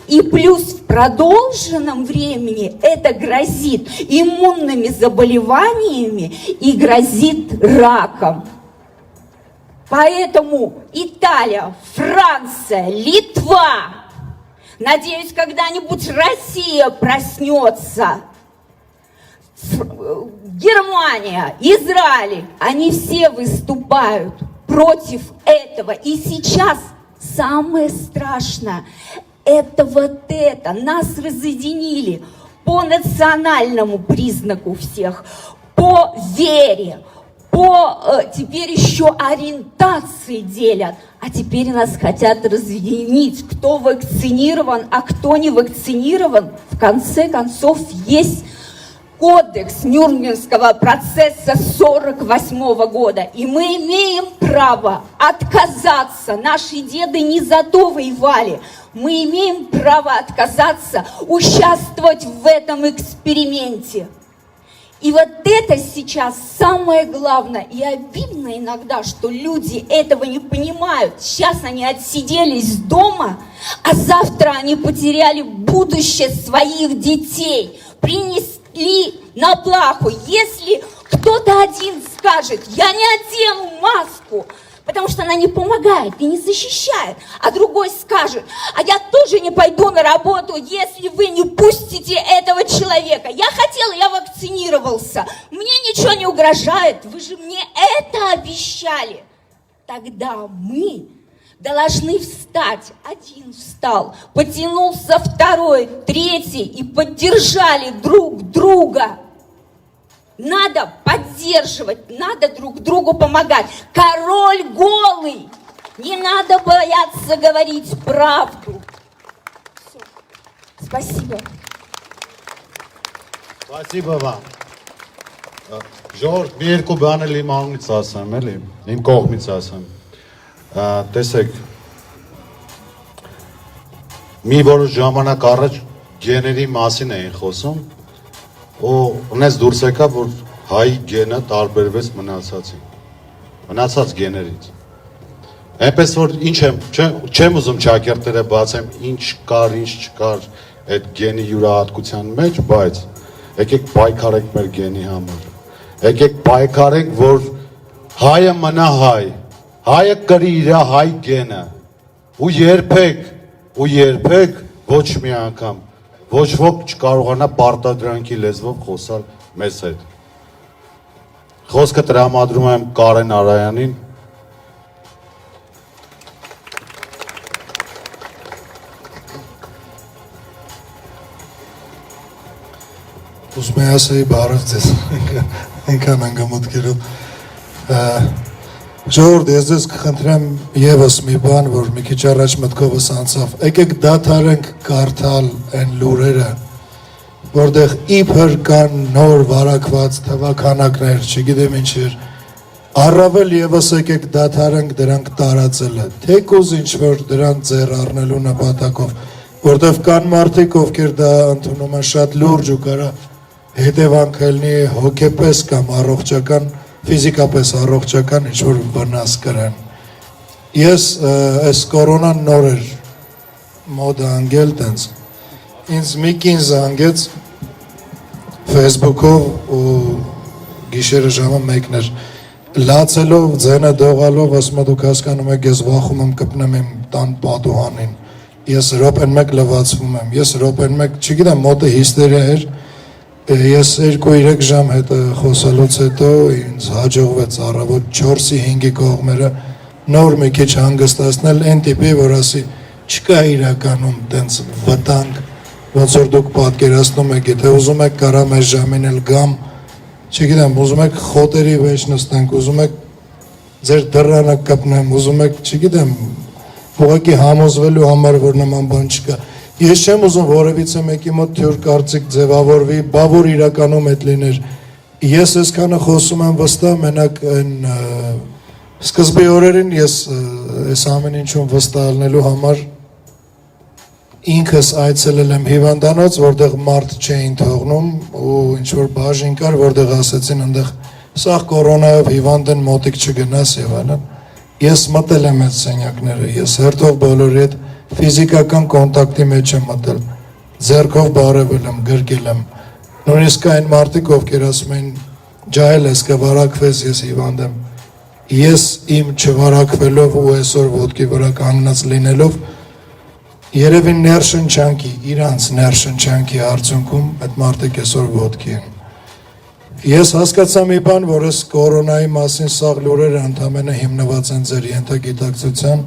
И плюс в продолженном времени это грозит иммунными заболеваниями и грозит раком. Поэтому Италия, Франция, Литва, надеюсь, когда-нибудь Россия проснется, Германия, Израиль, они все выступают против этого. И сейчас самое страшное – это вот это. Нас разъединили по национальному признаку всех, по вере, по теперь еще ориентации делят. А теперь нас хотят разъединить, кто вакцинирован, а кто не вакцинирован. В конце концов, есть кодекс Нюрнбергского процесса 1948 года. И мы имеем право отказаться. Наши деды не за то воевали. Мы имеем право отказаться, участвовать в этом эксперименте. И вот это сейчас самое главное. И обидно иногда, что люди этого не понимают. Сейчас они отсиделись дома, а завтра они потеряли будущее своих детей. Принесли на плаху. Если кто-то один скажет: я не одену маску, потому что она не помогает и не защищает. А другой скажет: а я тоже не пойду на работу, если вы не пустите этого человека. Я хотела, я вакцинировался. Мне ничего не угрожает. Вы же мне это обещали. Тогда мы должны встать. Один встал, потянулся второй, третий, и поддержали друг друга. Надо поддерживать, надо друг другу помогать. Король голый. Не надо бояться говорить правду. Все. Спасибо. Спасибо вам. Ժողովուրդ, մի երկու բան էլ իմ անունից ասեմ, էլի, իմ կողմից ասեմ։ Տեսեք, մի որոշ ժամանակ առաջ գեների մասին էին խոսում ու ունես դուրս եկավ որ հայ գենը տարբերվեց մնացած գեներից այնպես որ ինչ չեմ ուզում ճակերտերը բացեմ ինչ կար ինչ չկար այդ գենի յուրահատկության մեջ բայց եկեք պայքարենք մեր գենի համար եկեք պայքարենք որ հայը մնա հայը կրի իր հայ գենը ու երբեք ոչ մի անգամ ոչ ոք չկարողանա պարտադրանքի լեզվով խոսալ մեզ հետ խոսքը տրամադրում եմ Կարեն Արայանին Ուզում եմ ասեի բարև ձեզ այնքան անգամոտքերով Ժողովուրդ, ես ձեզ կխնդրեմ ևս մի բան, որ մի քիչ առաջ մտքովս անցավ։ Եկեք դադարենք կարդալ այն լուրերը, որտեղ իբր կան նոր վարակված թվականակներ, չգիտեմ ինչեր։ Առավել ևս եկեք դադարենք դրանք տարածելը, թեկուզ ինչ-որ դրան ձեռ առնելու նպատակով, որտեղ կան մարդիկ, ովքեր դա ընդունում են շատ լուրջ ու կարա հետևանք ելնի հոգեպես կամ առողջական ֆիզիկապես առողջական ինչ-որ վնաս կրան։ Ես այս կորոնան նոր էր մոդը անգել տենց։ Ինձ մի կին զանգեց Facebook-ով ու գիշերը ժամը մեկն էր լացելով, ձենը դողալով, ասում է դուք հասկանում եք, ես վախում եմ կպնեմ իմ տան պատուհանին։ Ես րոպեն մեկ լվացվում եմ, ես րոպեն մեկ, չգիտեմ, մոտը հիստերիա էր, Ես 2-3 ժամ հետը խոսալուց հետո ինձ հաջողվեց առավոտ 4-ի 5-ի կողմերը նոր մի քիչ հանգստացնել այն տիպի, որ ասի չկա իրականում տենց վտանգ, ոնց որ դուք պատկերացնում եք, եթե ուզում եք կարամ այս ժամին էլ գամ, չգիտեմ, ուզում եք խոտերի վեճ նստենք, ուզում եք ձեր դռանը կպնեմ, ուզում եք, չգիտեմ, ուղղակի համոզվելու համար, որ նման բան չկա Ես չեմ ուզում որևիցե մեկի մոտ թյուր կարծիք ձևավորվի, բա որ իրականում այդ լիներ։ Ես այսքանը խոսում եմ վստահ, մենակ այն սկզբի օրերին ես այս ամեն ինչում վստահ լինելու համար ինքս այցելել եմ հիվանդանոց, որտեղ մարդ չէին թողնում ու ինչ որ բաժին կար, որտեղ ասեցին այնտեղ սա կորոնայով հիվանդ են մոտիկ չգնաս եւ այլն։ Ես մտել եմ այդ սենյակները, ես հերթով բոլորի հետ ֆիզիկական կոնտակտի մեջ եմ մտել, ձեռքով բարևել եմ, գրկել եմ, նույնիսկ այն մարդիկ, ովքեր ասում են, ջահել ես կվարակվես, ես հիվանդ եմ, ես իմ չվարակվելով ու այսօր ոտքի վրա կանգնած լինելով, երևի ներշնչանքի, իրանց ներշնչանքի արդյունքում այդ մարդիկ այսօր ոտքի են։ Ես հասկացա մի բան, որ այս կորոնայի մասին սաղ լուրերը ընդամենը հիմնված են ձեր ենթագիտակցության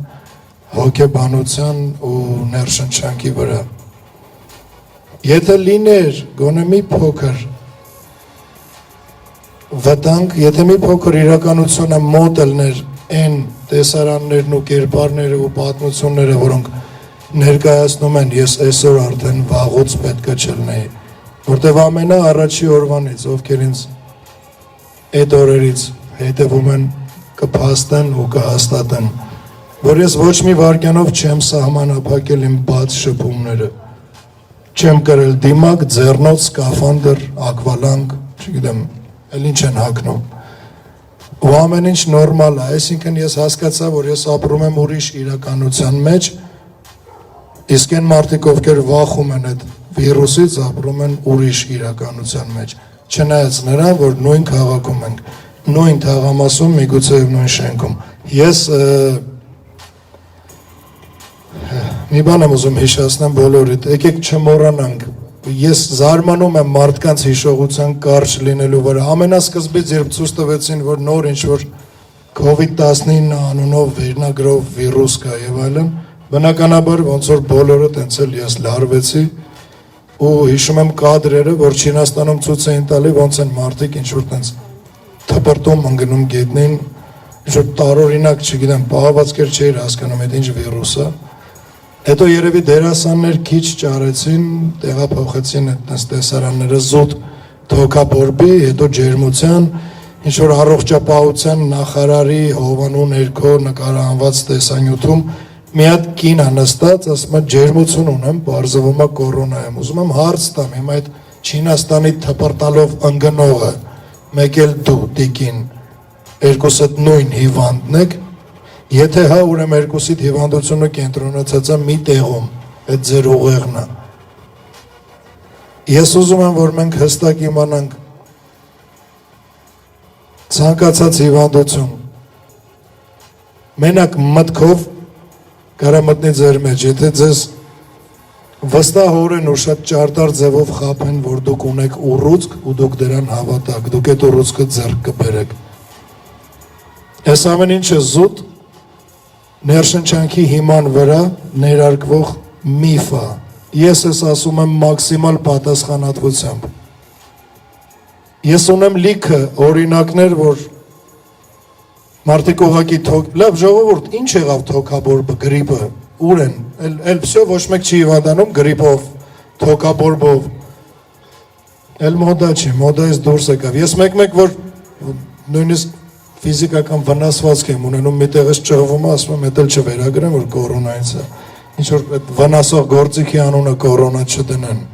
հոգեբանության ու ներշնչանքի վրա։ Եթե լիներ գոնե մի փոքր վտանգ, եթե մի փոքր իրականությունը մոտ ելներ այն տեսարաններն ու կերպարները ու պատմությունները, որոնք ներկայացնում են, ես այսօր արդեն վաղուց պետք է չլնեի, որտեղ ամենաառաջի օրվանից, ովքեր ինձ այդ օրերից հետևում են, կփաստեն ու կհաստատեն որ ես ոչ մի վարկյանով չեմ սահմանափակել իմ բաց շփումները, չեմ կրել դիմակ, ձեռնոց, սկաֆանդր, ակվալանգ, չգիտեմ, էլ ինչ են հագնում, ու ամեն ինչ նորմալ է, այսինքն ես հասկացա, որ ես ապրում եմ ուրիշ իրականության մեջ, իսկ այն մարդիկ, ովքեր վախում են այդ վիրուսից, ապրում են ուրիշ իրականության մեջ, չնայած նրան, որ նույն քաղաքում ենք, նույն թաղամասում, միգուցե և նույն շենքում, ես մի բան եմ ուզում հիշացնեմ բոլորիդ, եկեք չմոռանանք, ես զարմանում եմ մարդկանց հիշողության կարճ լինելու վրա, ամենասկզբից երբ ցույց տվեցին, որ նոր ինչ-որ COVID-19 անունով վերնագրով վիրուս կա եւ այլն, բնականաբար ոնց որ բոլորը տենց էլ ես լարվեցի ու հիշում եմ կադրերը, որ Չինաստանում ցույց էին տալի, ոնց են մարդիկ ինչ-որ տենց թփրտում ընկնում գետնին, ինչ-որ տարօրինակ, չգիտեմ, պահվածքեր չէր հասկանում այդ ինչ վիրուս է։ Հետո երևի դերասաններ քիչ ճարեցին, տեղափոխեցին այդպես տեսարանները զուտ թոքաբորբի, հետո ջերմության, ինչ որ առողջապահության նախարարի հովանու ներքո նկարահանված տեսանյութում մի հատ կին անստած, ասում է ջերմություն ունեմ, բարձվում է կորոնա եմ, ուզում եմ հարց տամ, հիմա այդ Չինաստանի թպրտալով ընկնողը, մեկ էլ դու, տիկին, երկուսդ նույն հիվանդն եք, եթե հա ուրեմն երկուսիդ հիվանդությունը կենտրոնացած է մի տեղում, այդ ձեր ուղեղն է։ Ես ուզում եմ, որ մենք հստակ իմանանք ցանկացած հիվանդություն մենակ մտքով կարա մտնի ձեր մեջ, եթե ձեզ վստահորեն ու շատ ճարտար ձևով խափեն, որ դուք ունեք ուռուցք ու դուք դրան հավատաք, դուք այդ ուռուցքը ձեռք կբերեք։ Այս ամեն ինչը զուտ ներշնչանքի հիման վրա ներարկվող միֆ է։ Ես ես ասում եմ մաքսիմալ պատասխանատվությամբ։ Ես ունեմ լիքը օրինակներ, որ մարդիկ ուղղակի լավ ժողովուրդ, ինչ եղավ թոքաբորբը, գրիպը, ուր են, էլ վсё ոչ մեկ չի հիվանդանում գրիպով, թոքաբորբով, էլ մոդա չի, մոդայից դուրս եկավ։ Ես մեկ որ նույնիսկ ֆիզիկական վնասվածք եմ ունենում, մի տեղից ճղվում է, ասում եմ, դա չվերագրեմ, որ կորոնայից է, ինչ որ այդ վնասող գործիքի անունը կորոնա չդնեն։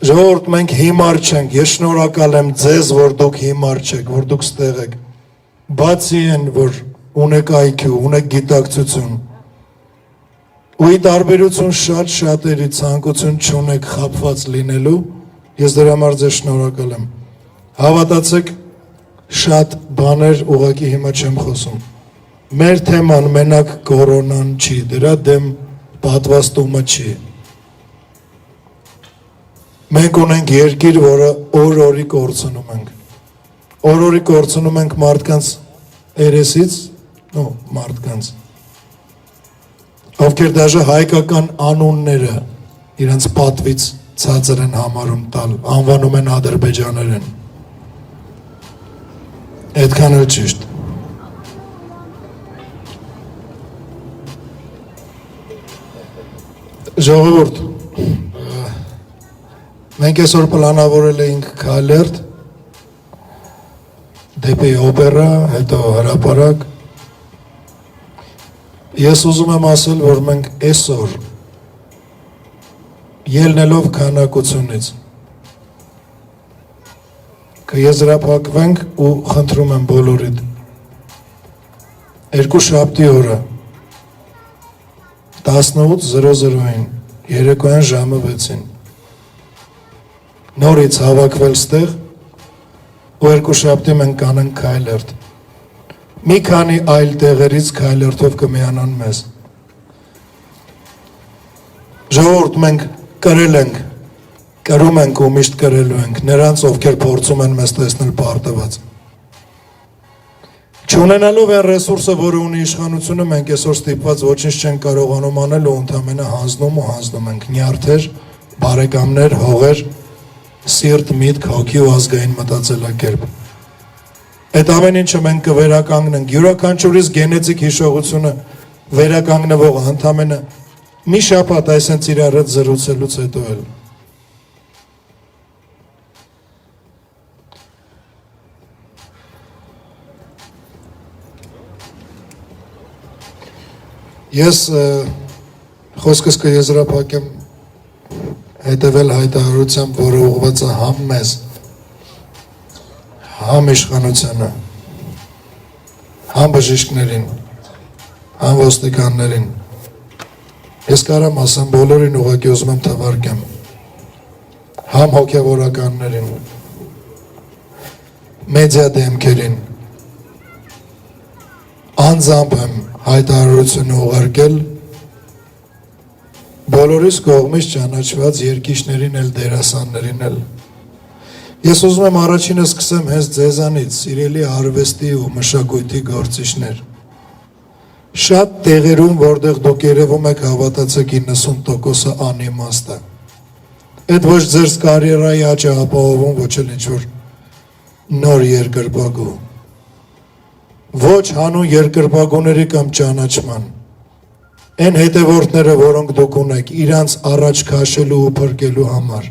Ժողովուրդ, մենք հիմար չենք, ես շնորհակալ եմ ձեզ, որ դուք հիմար չեք, որ դուք ստեղ եք։ Բացի են, որ ունեք IQ, ունեք գիտակցություն, ու ի տարբերություն շատ շատերի ցանկություն չունեք խաբված լինելու, ես դրա համար ձեզ շնորհակալ եմ։ Հավատացեք, շատ բաներ ուղղակի հիմա չեմ խոսում։ Մեր թեման մենակ կորոնան չի, դրա դեմ պատվաստումը չի։ Մենք ունենք երկիր, որը օր-օրի կորցնում ենք։ Օր-օրի կորցնում ենք մարդկանց երեսից, մարդկանց, ովքեր դաժե հայկական անունները իրենց պատվից ցածր են համարում տալ, անվանում են ադրբեջաներեն։ Այդքան էլ ճիշտ։ Ժողովուրդ, մենք այսօր պլանավորել էինք քայլերթ դեպի օպերա, հետո հրապարակ։ Ես ուզում եմ ասել, որ մենք այսօր ելնելով քանակությունից կեզրափակվենք ու խնդրում եմ բոլորիդ երկուշաբթի օրը 18:00-ին երեկոյան ժամը 6-ին նորից հավաքվել ստեղ ու երկուշաբթի մենք կանենք քայլերթ։ Մի քանի այլ տեղերից քայլերթով կմիանան մեզ։ Ժողովուրդ, մենք կրել ենք, կրում ենք ու միշտ կրելու ենք նրանց, ովքեր փորձում են մեզ տեսնել պարտված։ Չունենալով այն ռեսուրսը, որը ունի իշխանությունը, մենք այսօր ստիպված ոչինչ չենք կարողանում անել ու ընդամենը հանձնում ենք նյարդեր, բարեկամներ, հողեր, սիրտ, միտք, հոգի ու ազգային մտածելակերպ։ Այդ ամեն ինչը մենք կվերականգնենք, յուրաքանչյուրիս գենետիկ հիշողությունը վերականգնվող ընդամենը մի շաբաթ այսենց իրար հետ զրուցելուց հետո էլ։ Ես խոսքս կեզրափակեմ հետևել հայտարարությամբ, որը ուղղված է համ մեզ, համ իշխանությանը, համ բժիշկներին, համ ոստիկաններին։ Ես կարամ ասեմ բոլորին ուղղակի ուզում եմ թվարկեմ, համ հոգևորականներին, մեդիա դեմքերին, անձամբ եմ հայտարարությունը ուղարկել բոլորիս կողմից ճանաչված երկիշներին էլ դերասաններին էլ։ Ես ուզում եմ առաջինը սկսեմ հենց ձեզանից, սիրելի արվեստի ու մշակույթի գործիչներ։ Շատ տեղերում, որտեղ դուք երևում եք հավատացեք 90%-ը անիմաստ է։ Այդ ոչ ձեր կարիերայի աճը ապահովում, ոչ էլ ինչ-որ նոր երկրպագու։ Ոչ հանուն երկրպագուների կամ ճանաչման։ Այն հետևորդները, որոնք դուք ունեք, իրանց առաջ քաշելու ու փրկելու համար։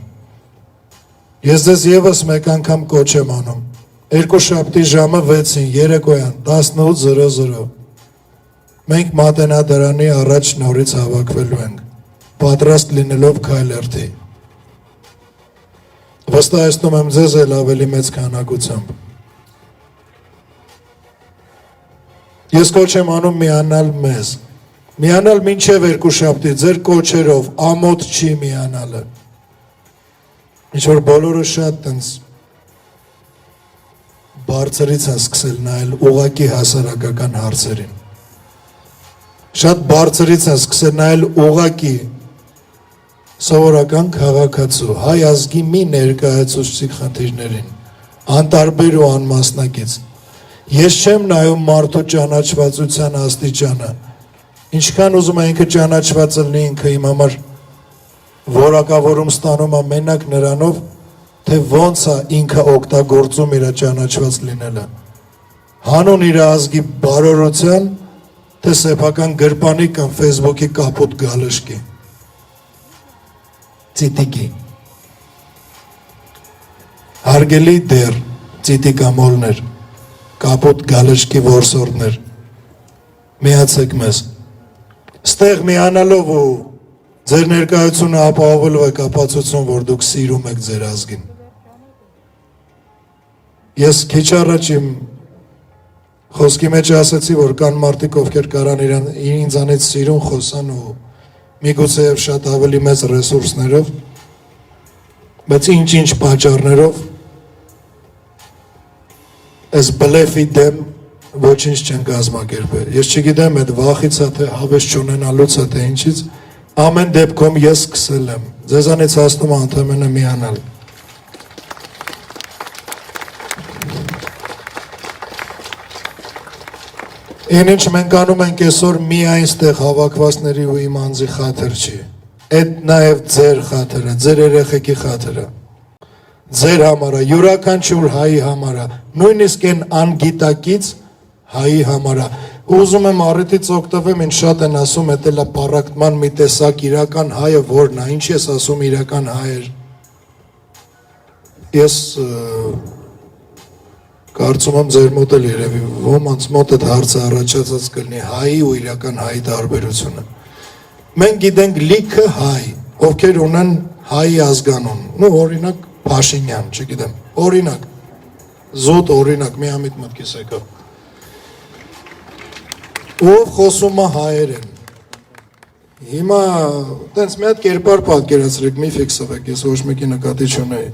Ես ձեզ եւս մեկ անգամ կոչ եմ անում։ Երկուշաբթի ժամը 6-ին երեկոյան 18:00 Մենք մատենադարանի առաջ նորից հավաքվելու ենք, պատրաստ լինելով քայլերթի։ Վստահեցնում եմ ձեզ էլ ավելի մեծ քանակությամբ։ Ես կոչ եմ անում միանալ մեզ, միանալ մինչև երկուշաբթի, ձեր կոչերով, ամոթ չի միանալը։ Ինչ-որ բոլորը շատ տենց բարձրից են սկսել նայել ուղղակի հասարակական հարցերին։ Շատ բարձրից են սկսել նայել ուղղակի սովորական քաղաքացու, հայ ազգի մի ներկայացուցիչ խնդիրներին, անտարբեր ու անմասնակից։ Ես չեմ նայում մարդու ճանաչվածության աստիճանը, ինչքան ուզում է ինքը ճանաչված լինի, ինքը իմ համար որակավորում ստանում է մենակ նրանով, թե ոնց է ինքը օգտագործում իր ճանաչված լինելը։ Հանուն իր ազգի բարօրության, թե սեփական գրպանի կամ Facebook-ի կապոտ գալշկի։ Ծիտիկի։ Հարգելի դեր, ծիտիկամոլներ, կապոտ գալշկի որսորդներ, միացեք մեզ։ Ստեղ միանալով ու ձեր ներկայությունը ապահովելու է կապացություն, որ դուք սիրում եք ձեր ազգին։ Ես քիչ առաջ իմ խոսքի մեջ ասացի, որ կան մարդիկ, ովքեր կարան ինձանից սիրուն խոսան ու միգուցե եւ շատ ավելի մեծ ռեսուրսներով, բայց ինչ-ինչ պատճառներով այս բլեֆի դեմ ոչինչ չեն կազմակերպել։ Ես չգիտեմ այդ վախից է, թե հավես չունենալուց է, թե ինչից, ամեն դեպքում ես սկսել եմ, ձեզանից հասնում է ընդամենը միանալ։ Ինչ մենք անում ենք այսօր միայն ստեղ հավաքվածների ու իմ անձի խաթր չի, այդ նաև ձեր խաթրը, ձեր երեխեքի խաթրը, ձեր համարը, յուրաքանչյուր հայի համարը, նույնիսկ այն անգիտակից հայի համարը։ Ուզում եմ առիթից օգտվեմ, ինձ շատ են ասում, էդ էլ է պառակտման մի տեսակ իրական հայը որն է, ինչ ես ասում իրական հայեր։ Ես կարծում եմ ձեր մոտ էլ երևի ոմանց մոտ այդ հարցը առաջացած կլինի հայի ու իրական հայի տարբերությունը։ Մենք գիտենք լիքը հայ, ովքեր ունեն հայի ազգանուն, նու օրինակ Փաշինյան, չգիտեմ, օրինակ, զուտ օրինակ, միամիտ մտքիս եկավ, ով խոսում է հայերեն։ Հիմա տենց մի հատ կերպար պատկերացրեք, մի ֆիքսվեք, ես ոչ մեկի նկատի չունեի։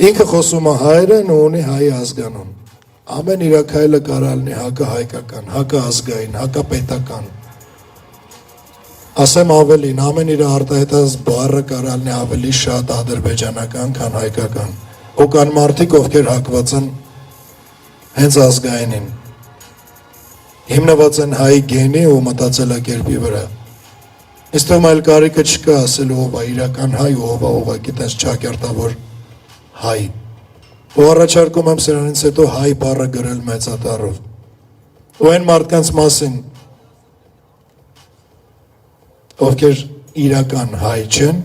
Ինքը խոսում է հայերեն ու ունի հայի ազգանուն։ Ամեն իր քայլը կարա լինի հակահայկական, հակաազգային, հակապետական։ Ասեմ ավելին, ամեն իր արտահայտած բառը կարա լինի ավելի շատ ադրբեջանական, քան հայկական։ Ու կան մարդիկ, ովքեր հակված են հենց ազգայինին, հիմնված են հայի գենի ու մտածելակերպի վրա։ Ինձ թվում այլ կարիքը չկա ասելու ով է իրական հայ ու ով է ուղղակի տես ճակերտավոր հայ։ Ու առաջարկում եմ սրանից հետո հայ բառը գրել մեծատառով։ Ու այն մարդկանց մասին, ովքեր իրական հայ չեն,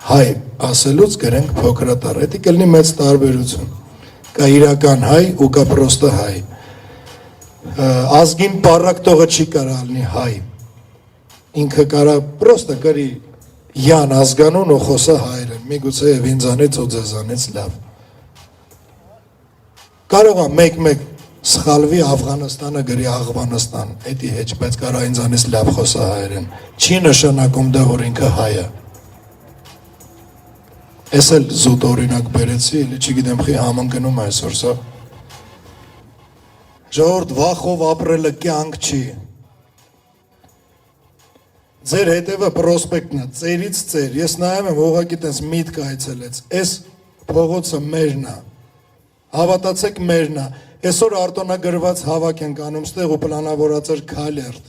հայ ասելուց գրենք փոքրատառ, դա կլինի մեծ տարբերություն։ Կա իրական հայ ու կա պրոստը հայ։ Ազգին պառակտողը չի կարա լինի հայ։ Ինքը կարա պրոստը գրի յան ազգանուն ու խոսա հայերեն, միգուցե եւ ինձանից ու ձեզանից լավ։ Կարող է մեկ-մեկ սխալվի Աֆղանստանը գրի Աղվանստան, էդի հեչ, բայց կարա ինձանից լավ խոսա հայերեն, չի նշանակում դա, որ ինքը հայ է։ Ես էլ զուտ օրինակ բերեցի, էլի չգիտեմ խի համընկնում այսօր, սա։ Ժողովուրդ, վախով ապրելը կյանք չի։ Ձեր հետևը պրոսպեկտն է, ծերից ծեր, ես նայում եմ ուղղակի տես միտք այցելեց, այս փողոցը մերն է, հավատացեք մերն է, այսօր արտոնագրված հավաք ենք անում ստեղ ու պլանավորած էր քայլերթ։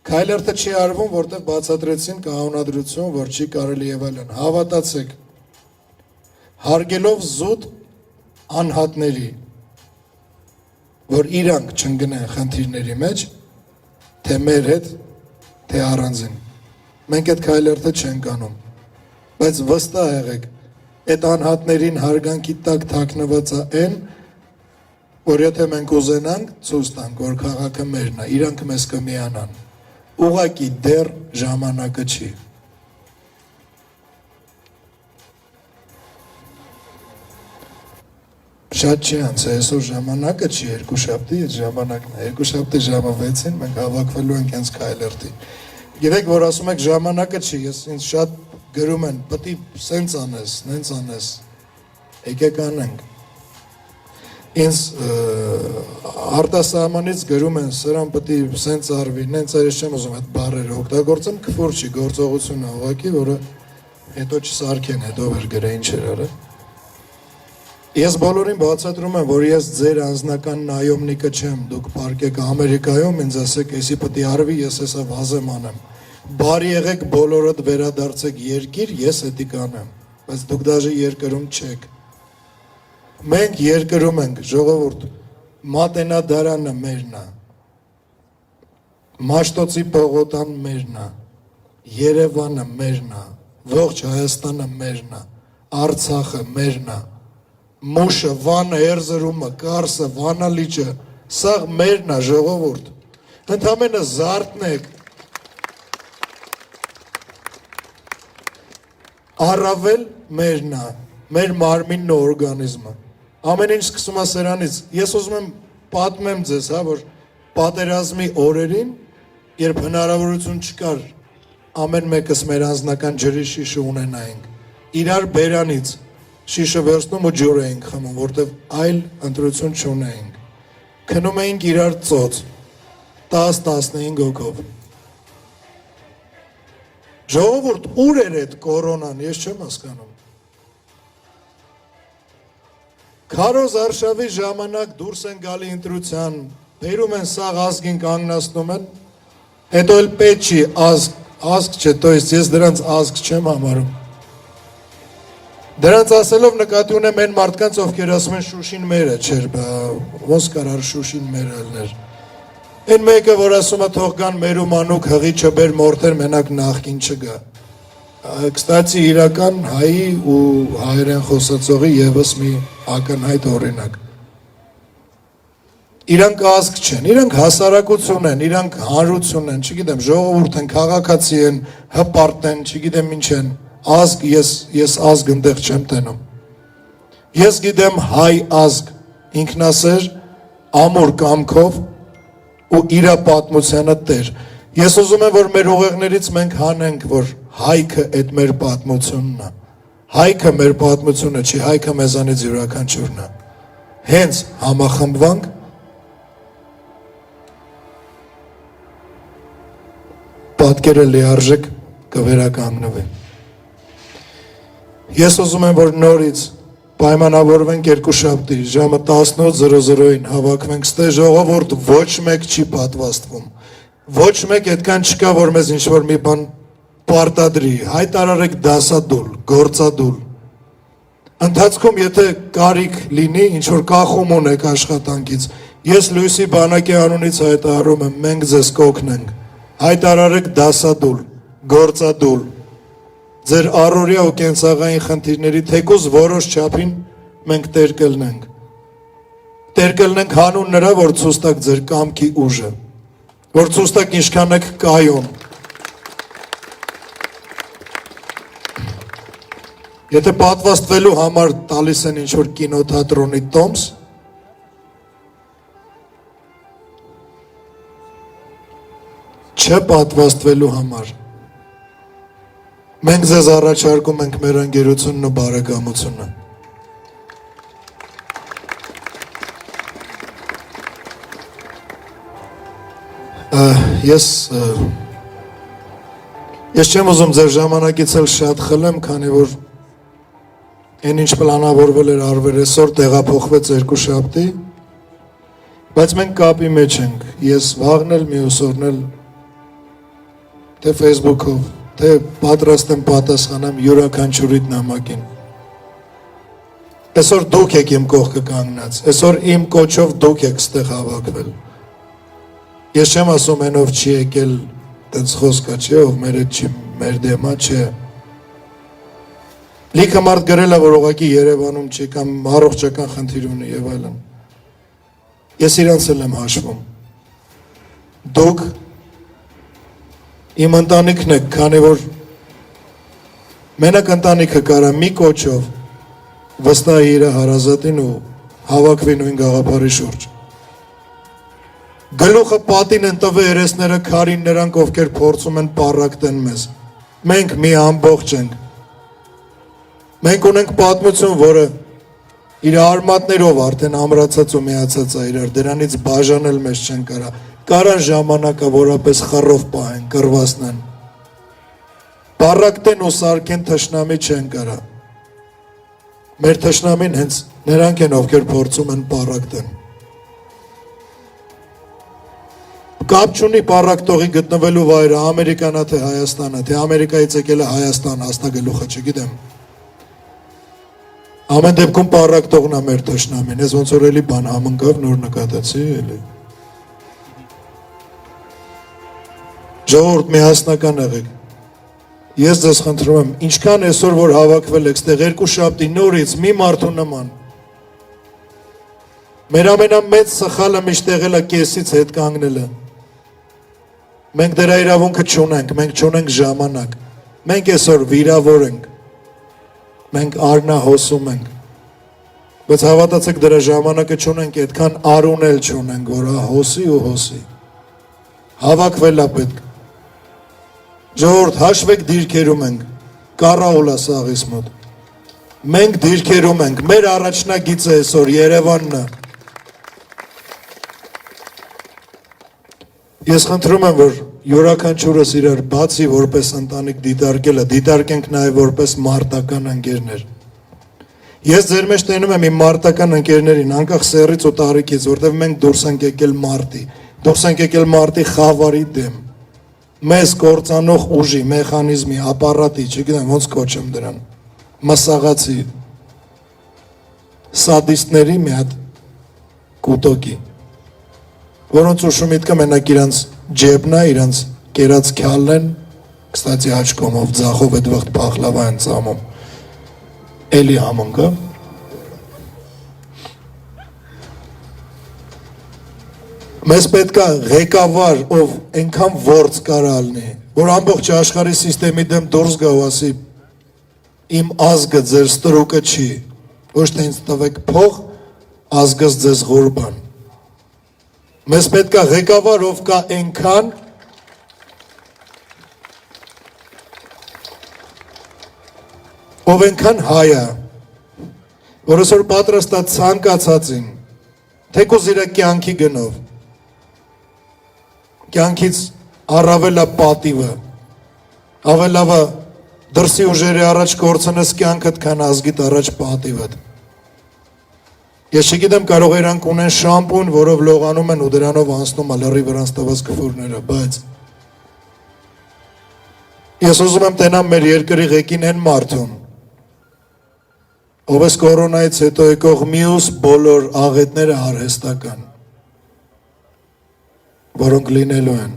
Քայլերթը չի արվում, որտեղ բացատրեցին կանոնադրություն, որ չի կարելի եւ այլն, հավատացեք, հարգելով զուտ անհատների, որ իրանք չընկնեն խնդիրների մեջ, թե մեր հետ, թե առանձին։ Մենք այդ քայլերթը չենք անում, բայց վստահ եղեք, Այդ անհատներին հարգանքի տակ թաքնված է այն, որ եթե մենք ուզենանք ցույց տանք, որ քաղաքը մերն է, իրանք մեզ կմիանան։ Ուղղակի դեռ ժամանակը չի։ Շատ չի անց, այսօր ժամանակը չի, երկուշաբթի այդ ժամանակն է, երկուշաբթի ժամը 6-ին մենք հավաքվելու ենք հենց Քայլերթի։ Գիտեք, որ ասում եք ժամանակը չի, ես ինձ շատ գրում են, պետք է սենց անես, նենց անես, եկեք անենք։ Ինձ արտասահմանից գրում են, սրան պետք է սենց արվի, նենց արես չեմ ուզում այդ բառերը օգտագործեմ, քֆուր չի, գործողություն է ուղղակի, որը հետո չսարքեն, հետո վեր գրե ինչ էր արել։ Ես բոլորին բացատրում եմ, որ ես ձեր անձնական նայոմնիկը չեմ, դուք պարկեք Ամերիկայում, ինձ ասեք, էսի պետք է արվի, ես հեսա վազեմ անեմ։ Բարի եղեք, բոլորդ վերադարձեք երկիր, ես էդի կանեմ, բայց դուք դաժե երկրում չեք։ Մենք երկրում ենք, ժողովուրդ, Մատենադարանը մերն է, Մաշտոցի Պողոտան մերն է, Երևանը մերն է, ողջ Հայաստանը մերն է, Արցախը մերն է, Մուշը, Վանը, Էրզրումը, Կարսը, Վանալիճը, սաղ մերն է, ժողովուրդ, ընդամենը զարթնեք, առավել մերն է, մեր մարմինն ու օրգանիզմը, ամեն ինչ սկսում է սրանից, ես ուզում եմ պատմեմ ձեզ, որ պատերազմի օրերին, երբ հնարավորություն չկար, ամեն մեկս մեր անձնական ջրի շիշը ունենայինք, իրար բերանից, շիշը վերցնում ու ջուր էինք խմում, որտև այլ ընտրություն չունեինք, քնում էինք իրար ծոց, 10-15 հոգով, ժողովուրդ, ուր էր այդ կորոնան, ես չեմ հասկանում, Քարոզ Արշավի ժամանակ դուրս են գալի ընտրության, բերում են սաղ ազգին կանգնացնում են, հետո էլ պետք չի ազգ չէ, то есть ես դրանց ազգ չեմ համարում։ Դրանց ասելով նկատի ունեմ այն մարդկանց, ովքեր ասում են Շուշին մերը չէր, ոնց կարար Շուշին մերը ելներ։ Այն մեկը, որ ասում է թող կան մերու մանուկ հղի չբեր մորթեր մենակ նախքին չգա։ Կստացի իրական հայի ու հայերեն խոսացողի եվս մի ակնհայտ օրինակ։ Իրանք ազգ չեն, իրանք հասարակություն են, իրանք հանրություն են, չգիտեմ, ժողովուրդ են, քաղաքացի են, հպարտ են, չգիտեմ ինչ են, ազգ, ես ազգ ընդեղ չեմ տենում։ Ես գիտեմ հայ ազգ, ինքնասեր, ամուր կամքով ու իրա պատմությանը տեր։ Ես ուզում եմ, որ մեր ուղեղներից մենք հանենք, որ հայքը այդ մեր պատմությունն է։ Հայքը մեր պատմությունը չի, հայքը մեզանից յուրաքանչյուրն է։ Հենց համախմբվանք, պատկերը լիարժեք կվերականգնվի։ Ես ուզում եմ, որ նորից պայմանավորվենք երկուշաբթի ժամը 18:00-ին հավաքվենք ստե ժողովուրդ, ոչ մեկ չի պատվաստվում, ոչ մեկ այդքան չկա, որ մեզ ինչ-որ մի բան պարտադրի, հայտարարեք դասադուլ, գործադուլ, ընթացքում եթե կարիք լինի, ինչ-որ կախում ունեք աշխատանքից, ես Լույսի բանակի անունից հայտարարում եմ, մենք ձեզ կօգնենք, հայտարարեք դասադուլ, գործադուլ, ձեր առօրյա ու կենցաղային խնդիրների թեկուզ որոշ չափին մենք տեր կլնենք։ Տեր կլնենք հանուն նրա, որ ցույց տաք ձեր կամքի ուժը, որ ցույց տաք ինչքան եք կայուն։ Եթե պատվաստվելու համար տալիս են ինչ-որ կինոթատրոնի տոմս, չպատվաստվելու համար, մենք ձեզ առաջարկում ենք մեր ընկերությունն ու բարեկամությունը։ Ես չեմ ուզում ձեր ժամանակից էլ շատ խլեմ, քանի որ այն ինչ պլանավորվել էր արվել այսօր տեղափոխվեց երկուշաբթի, բայց մենք կապի մեջ ենք, ես վաղն էլ մյուս օրն էլ թե Facebook-ով, թե պատրաստ եմ պատասխանեմ յուրաքանչյուրիդ նամակին։ Այսօր դուք եք իմ կողքը կանգնած, այսօր իմ կոչով դուք եք ստեղ հավաքվել։ Ես չեմ ասում այն ով չի եկել, տենց խոսքա չէ, ով մեր հետ չի, մեր դեմա չէ։ Լիքը մարդ գրել է, որ ուղղակի Երևանում չի կամ առողջական խնդիր ունի եւ այլն։ Ես իրանց եմ հաշվում։ Դուք իմ ընտանիքն եք, քանի որ մենակ ընտանիքը կարա մի կոչով վստահի իր հարազատին ու հավաքվի նույն գաղափարի շուրջ։ Գլուխը պատին են տվել երեսները քարին նրանք, ովքեր փորձում են պառակտեն մեզ։ Մենք մի ամբողջ ենք։ Մենք ունենք պատմություն, որը իր արմատներով արդեն ամրացած ու միացած է իրար, դրանից բաժանել մեզ չեն կարա։ Կարան ժամանակը որապես խռով պահեն, կռվացնեն։ Պառակտեն ու սարքեն թշնամի չեն կարա։ Մեր թշնամին հենց նրանք են, ովքեր փորձում են պառակտեն։ Կապ չունի պառակտողի գտնվելու վայրը Ամերիկան է թե Հայաստանը, թե Ամերիկայից եկել է Հայաստան, հաստագլուխը չգիտեմ։ Ամեն դեպքում պառակտողն է մեր թշնամին, ես ոնց որ էլի բան համընկավ, նոր նկատեցի էլի։ Ժողովուրդ միասնական եղեք։ Ես ձեզ խնդրում եմ, ինչքան այսօր որ հավաքվել եք, ստեղ երկու շաբթի նորից մի մարդու նման։ Մեր ամենամեծ սխալը միշտ եղել է կեսից հետ կանգնելը։ Մենք դրա իրավունքը չունենք, մենք չունենք ժամանակ։ Մենք այսօր վիրավոր ենք։ Մենք արնահոսում ենք։ Բայց հավատացեք դրա ժամանակը չունենք, այդքան արուն էլ չունենք, որ հոսի ու հոսի։ Հավաքվել է պետք։ Ժողովուրդ, հաշվեք դիրքերում ենք, կառաուլա սաղիս մոտ։ Մենք դիրքերում ենք, մեր առաջնագիծը այսօր Երևանն է։ Ես խնդրում եմ, որ յուրաքանչյուրս իրար բացի որպես ընտանիք դիտարկելը, դիտարկենք նաև որպես մարտական ընկերներ։ Ես ձեր մեջ տենում եմ իմ մարտական ընկերներին, անկախ սեռից ու տարիքից, որտեղ մենք դուրս ենք եկել մարտի, դուրս ենք եկել մարտի խավարի դեմ, մեզ կործանող ուժի, մեխանիզմի, ապարատի, չգիտեմ ոնց կոչեմ դրան, մսաղացի, սադիստների մի հատ կուտոկի, որոնց ուշումիտքը մենակ իրանց ջեբնա, իրանց կերած քյալն են, կստացի աչկոմով, ձախով էդ վաղտ պախլավա են ծամում, էլի համընկա, մեզ պետք է ղեկավար, ով այնքան ворց կարա ալնի, որ ամբողջ աշխարհի սիստեմի դեմ դուրս գա ու ասի, իմ ազգը ձեր ստրուկը չի, ոչ թե ինձ տվեք փող, ազգս ձեզ ղուրբան։ Մեզ պետք է ղեկավար, ով կա այնքան, ով այնքան հայ է, որ այսօր պատրաստ է ցանկացածին, թեկուզ իր կյանքի գնով, կյանքից առավել է պատիվը, ավելավը դրսի ուժերի առաջ կորցնես կյանքդ, քան ազգիդ առաջ պատիվդ։ Ես չգիտեմ կարող իրանք ունեն շամպուն, որով լողանում են ու դրանով անցնում լրի վրանց տված կֆուրները, բայց ես ուզում եմ տենամ մեր երկրի ղեկին են մարդուն, ով ես կորոնայից հետո եկող մյուս բոլոր աղետները արհեստական, որոնք լինելու են,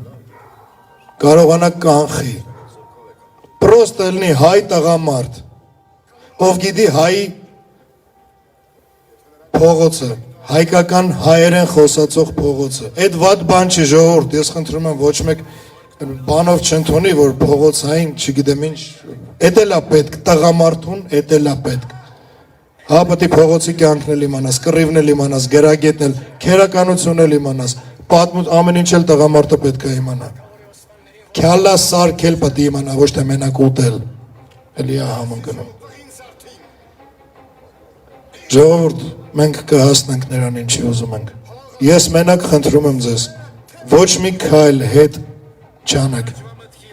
կարողանա կանխի, պրոստ ելնի հայ տղամարդ, ով գիտի հայի փողոցը, հայկական հայերեն խոսացող փողոցը, այդ վատ բան չի ժողովուրդ, ես խնդրում եմ ոչ մեկ բանով չընդունի, որ փողոցային, չգիտեմ ինչ, էդ էլ է պետք, տղամարդուն, էդ էլ է պետք, հա պետք է փողոցի կյանքն էլ իմանաս, կռիվն էլ իմանաս, գրագետն էլ, քերականություն էլ իմանաս, պատմություն, ամեն ինչ էլ տղամարդը պետք է իմանա, քյալա սարքել պետք է իմանա, ոչ թե մենակ ուտել, էլի է համընկնում։ Ժողովուրդ, մենք կհասնենք նրան ինչի ուզում ենք։ Ես մենակ խնդրում եմ ձեզ, ոչ մի քայլ հետ չանեք,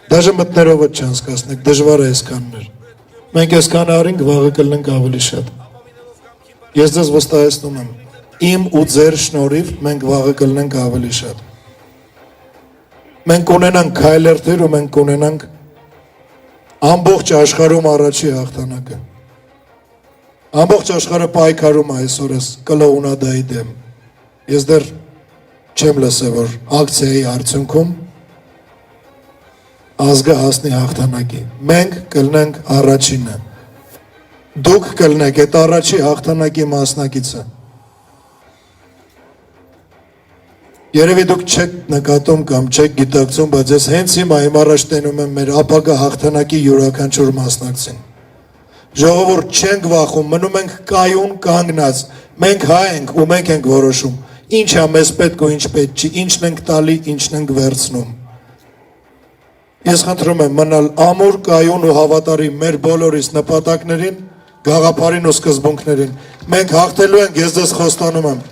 դաժե մտներով չանցկացնեք, դժվար է այսքաններ։ Մենք այսքան արինք, վաղը կլնենք ավելի շատ։ Ես ձեզ վստահեցնում եմ, իմ ու ձեր շնորհիվ մենք վաղը կլնենք ավելի շատ։ Մենք կունենանք քայլերթեր ու մենք կունենանք ամբողջ աշխարհում առաջի հաղթանակը։ Ամբողջ աշխարհը պայքարում է այսօր էս կլոունադայի դեմ։ Ես դեռ չեմ լսել, որ ակցիայի արդյունքում ազգը հասնի հաղթանակի։ Մենք կլնենք առաջինը։ դուք կլնեք այդ առաջի հաղթանակի մասնակիցը։ Երևի դուք չեք նկատում կամ չեք գիտակցում, բայց ես հենց հիմա առաջ տենում եմ մեր ապագա հաղթանակի յուրաքանչյուր մասնակցին։ Ժողովուրդ չենք վախում, մնում ենք կայուն կանգնած, մենք հայ ենք ու մենք ենք որոշում, ինչ է մեզ պետք ու ինչ պետք չի, ինչն ենք տալի, ինչն ենք վերցնում։ Ես խնդրում եմ մնալ ամուր, կայուն ու հավատարիմ մեր բոլորիս նպատակներին, գաղափարին ու սկզբունքներին։ Մենք հաղթելու ենք, ես ձեզ խոստանում եմ։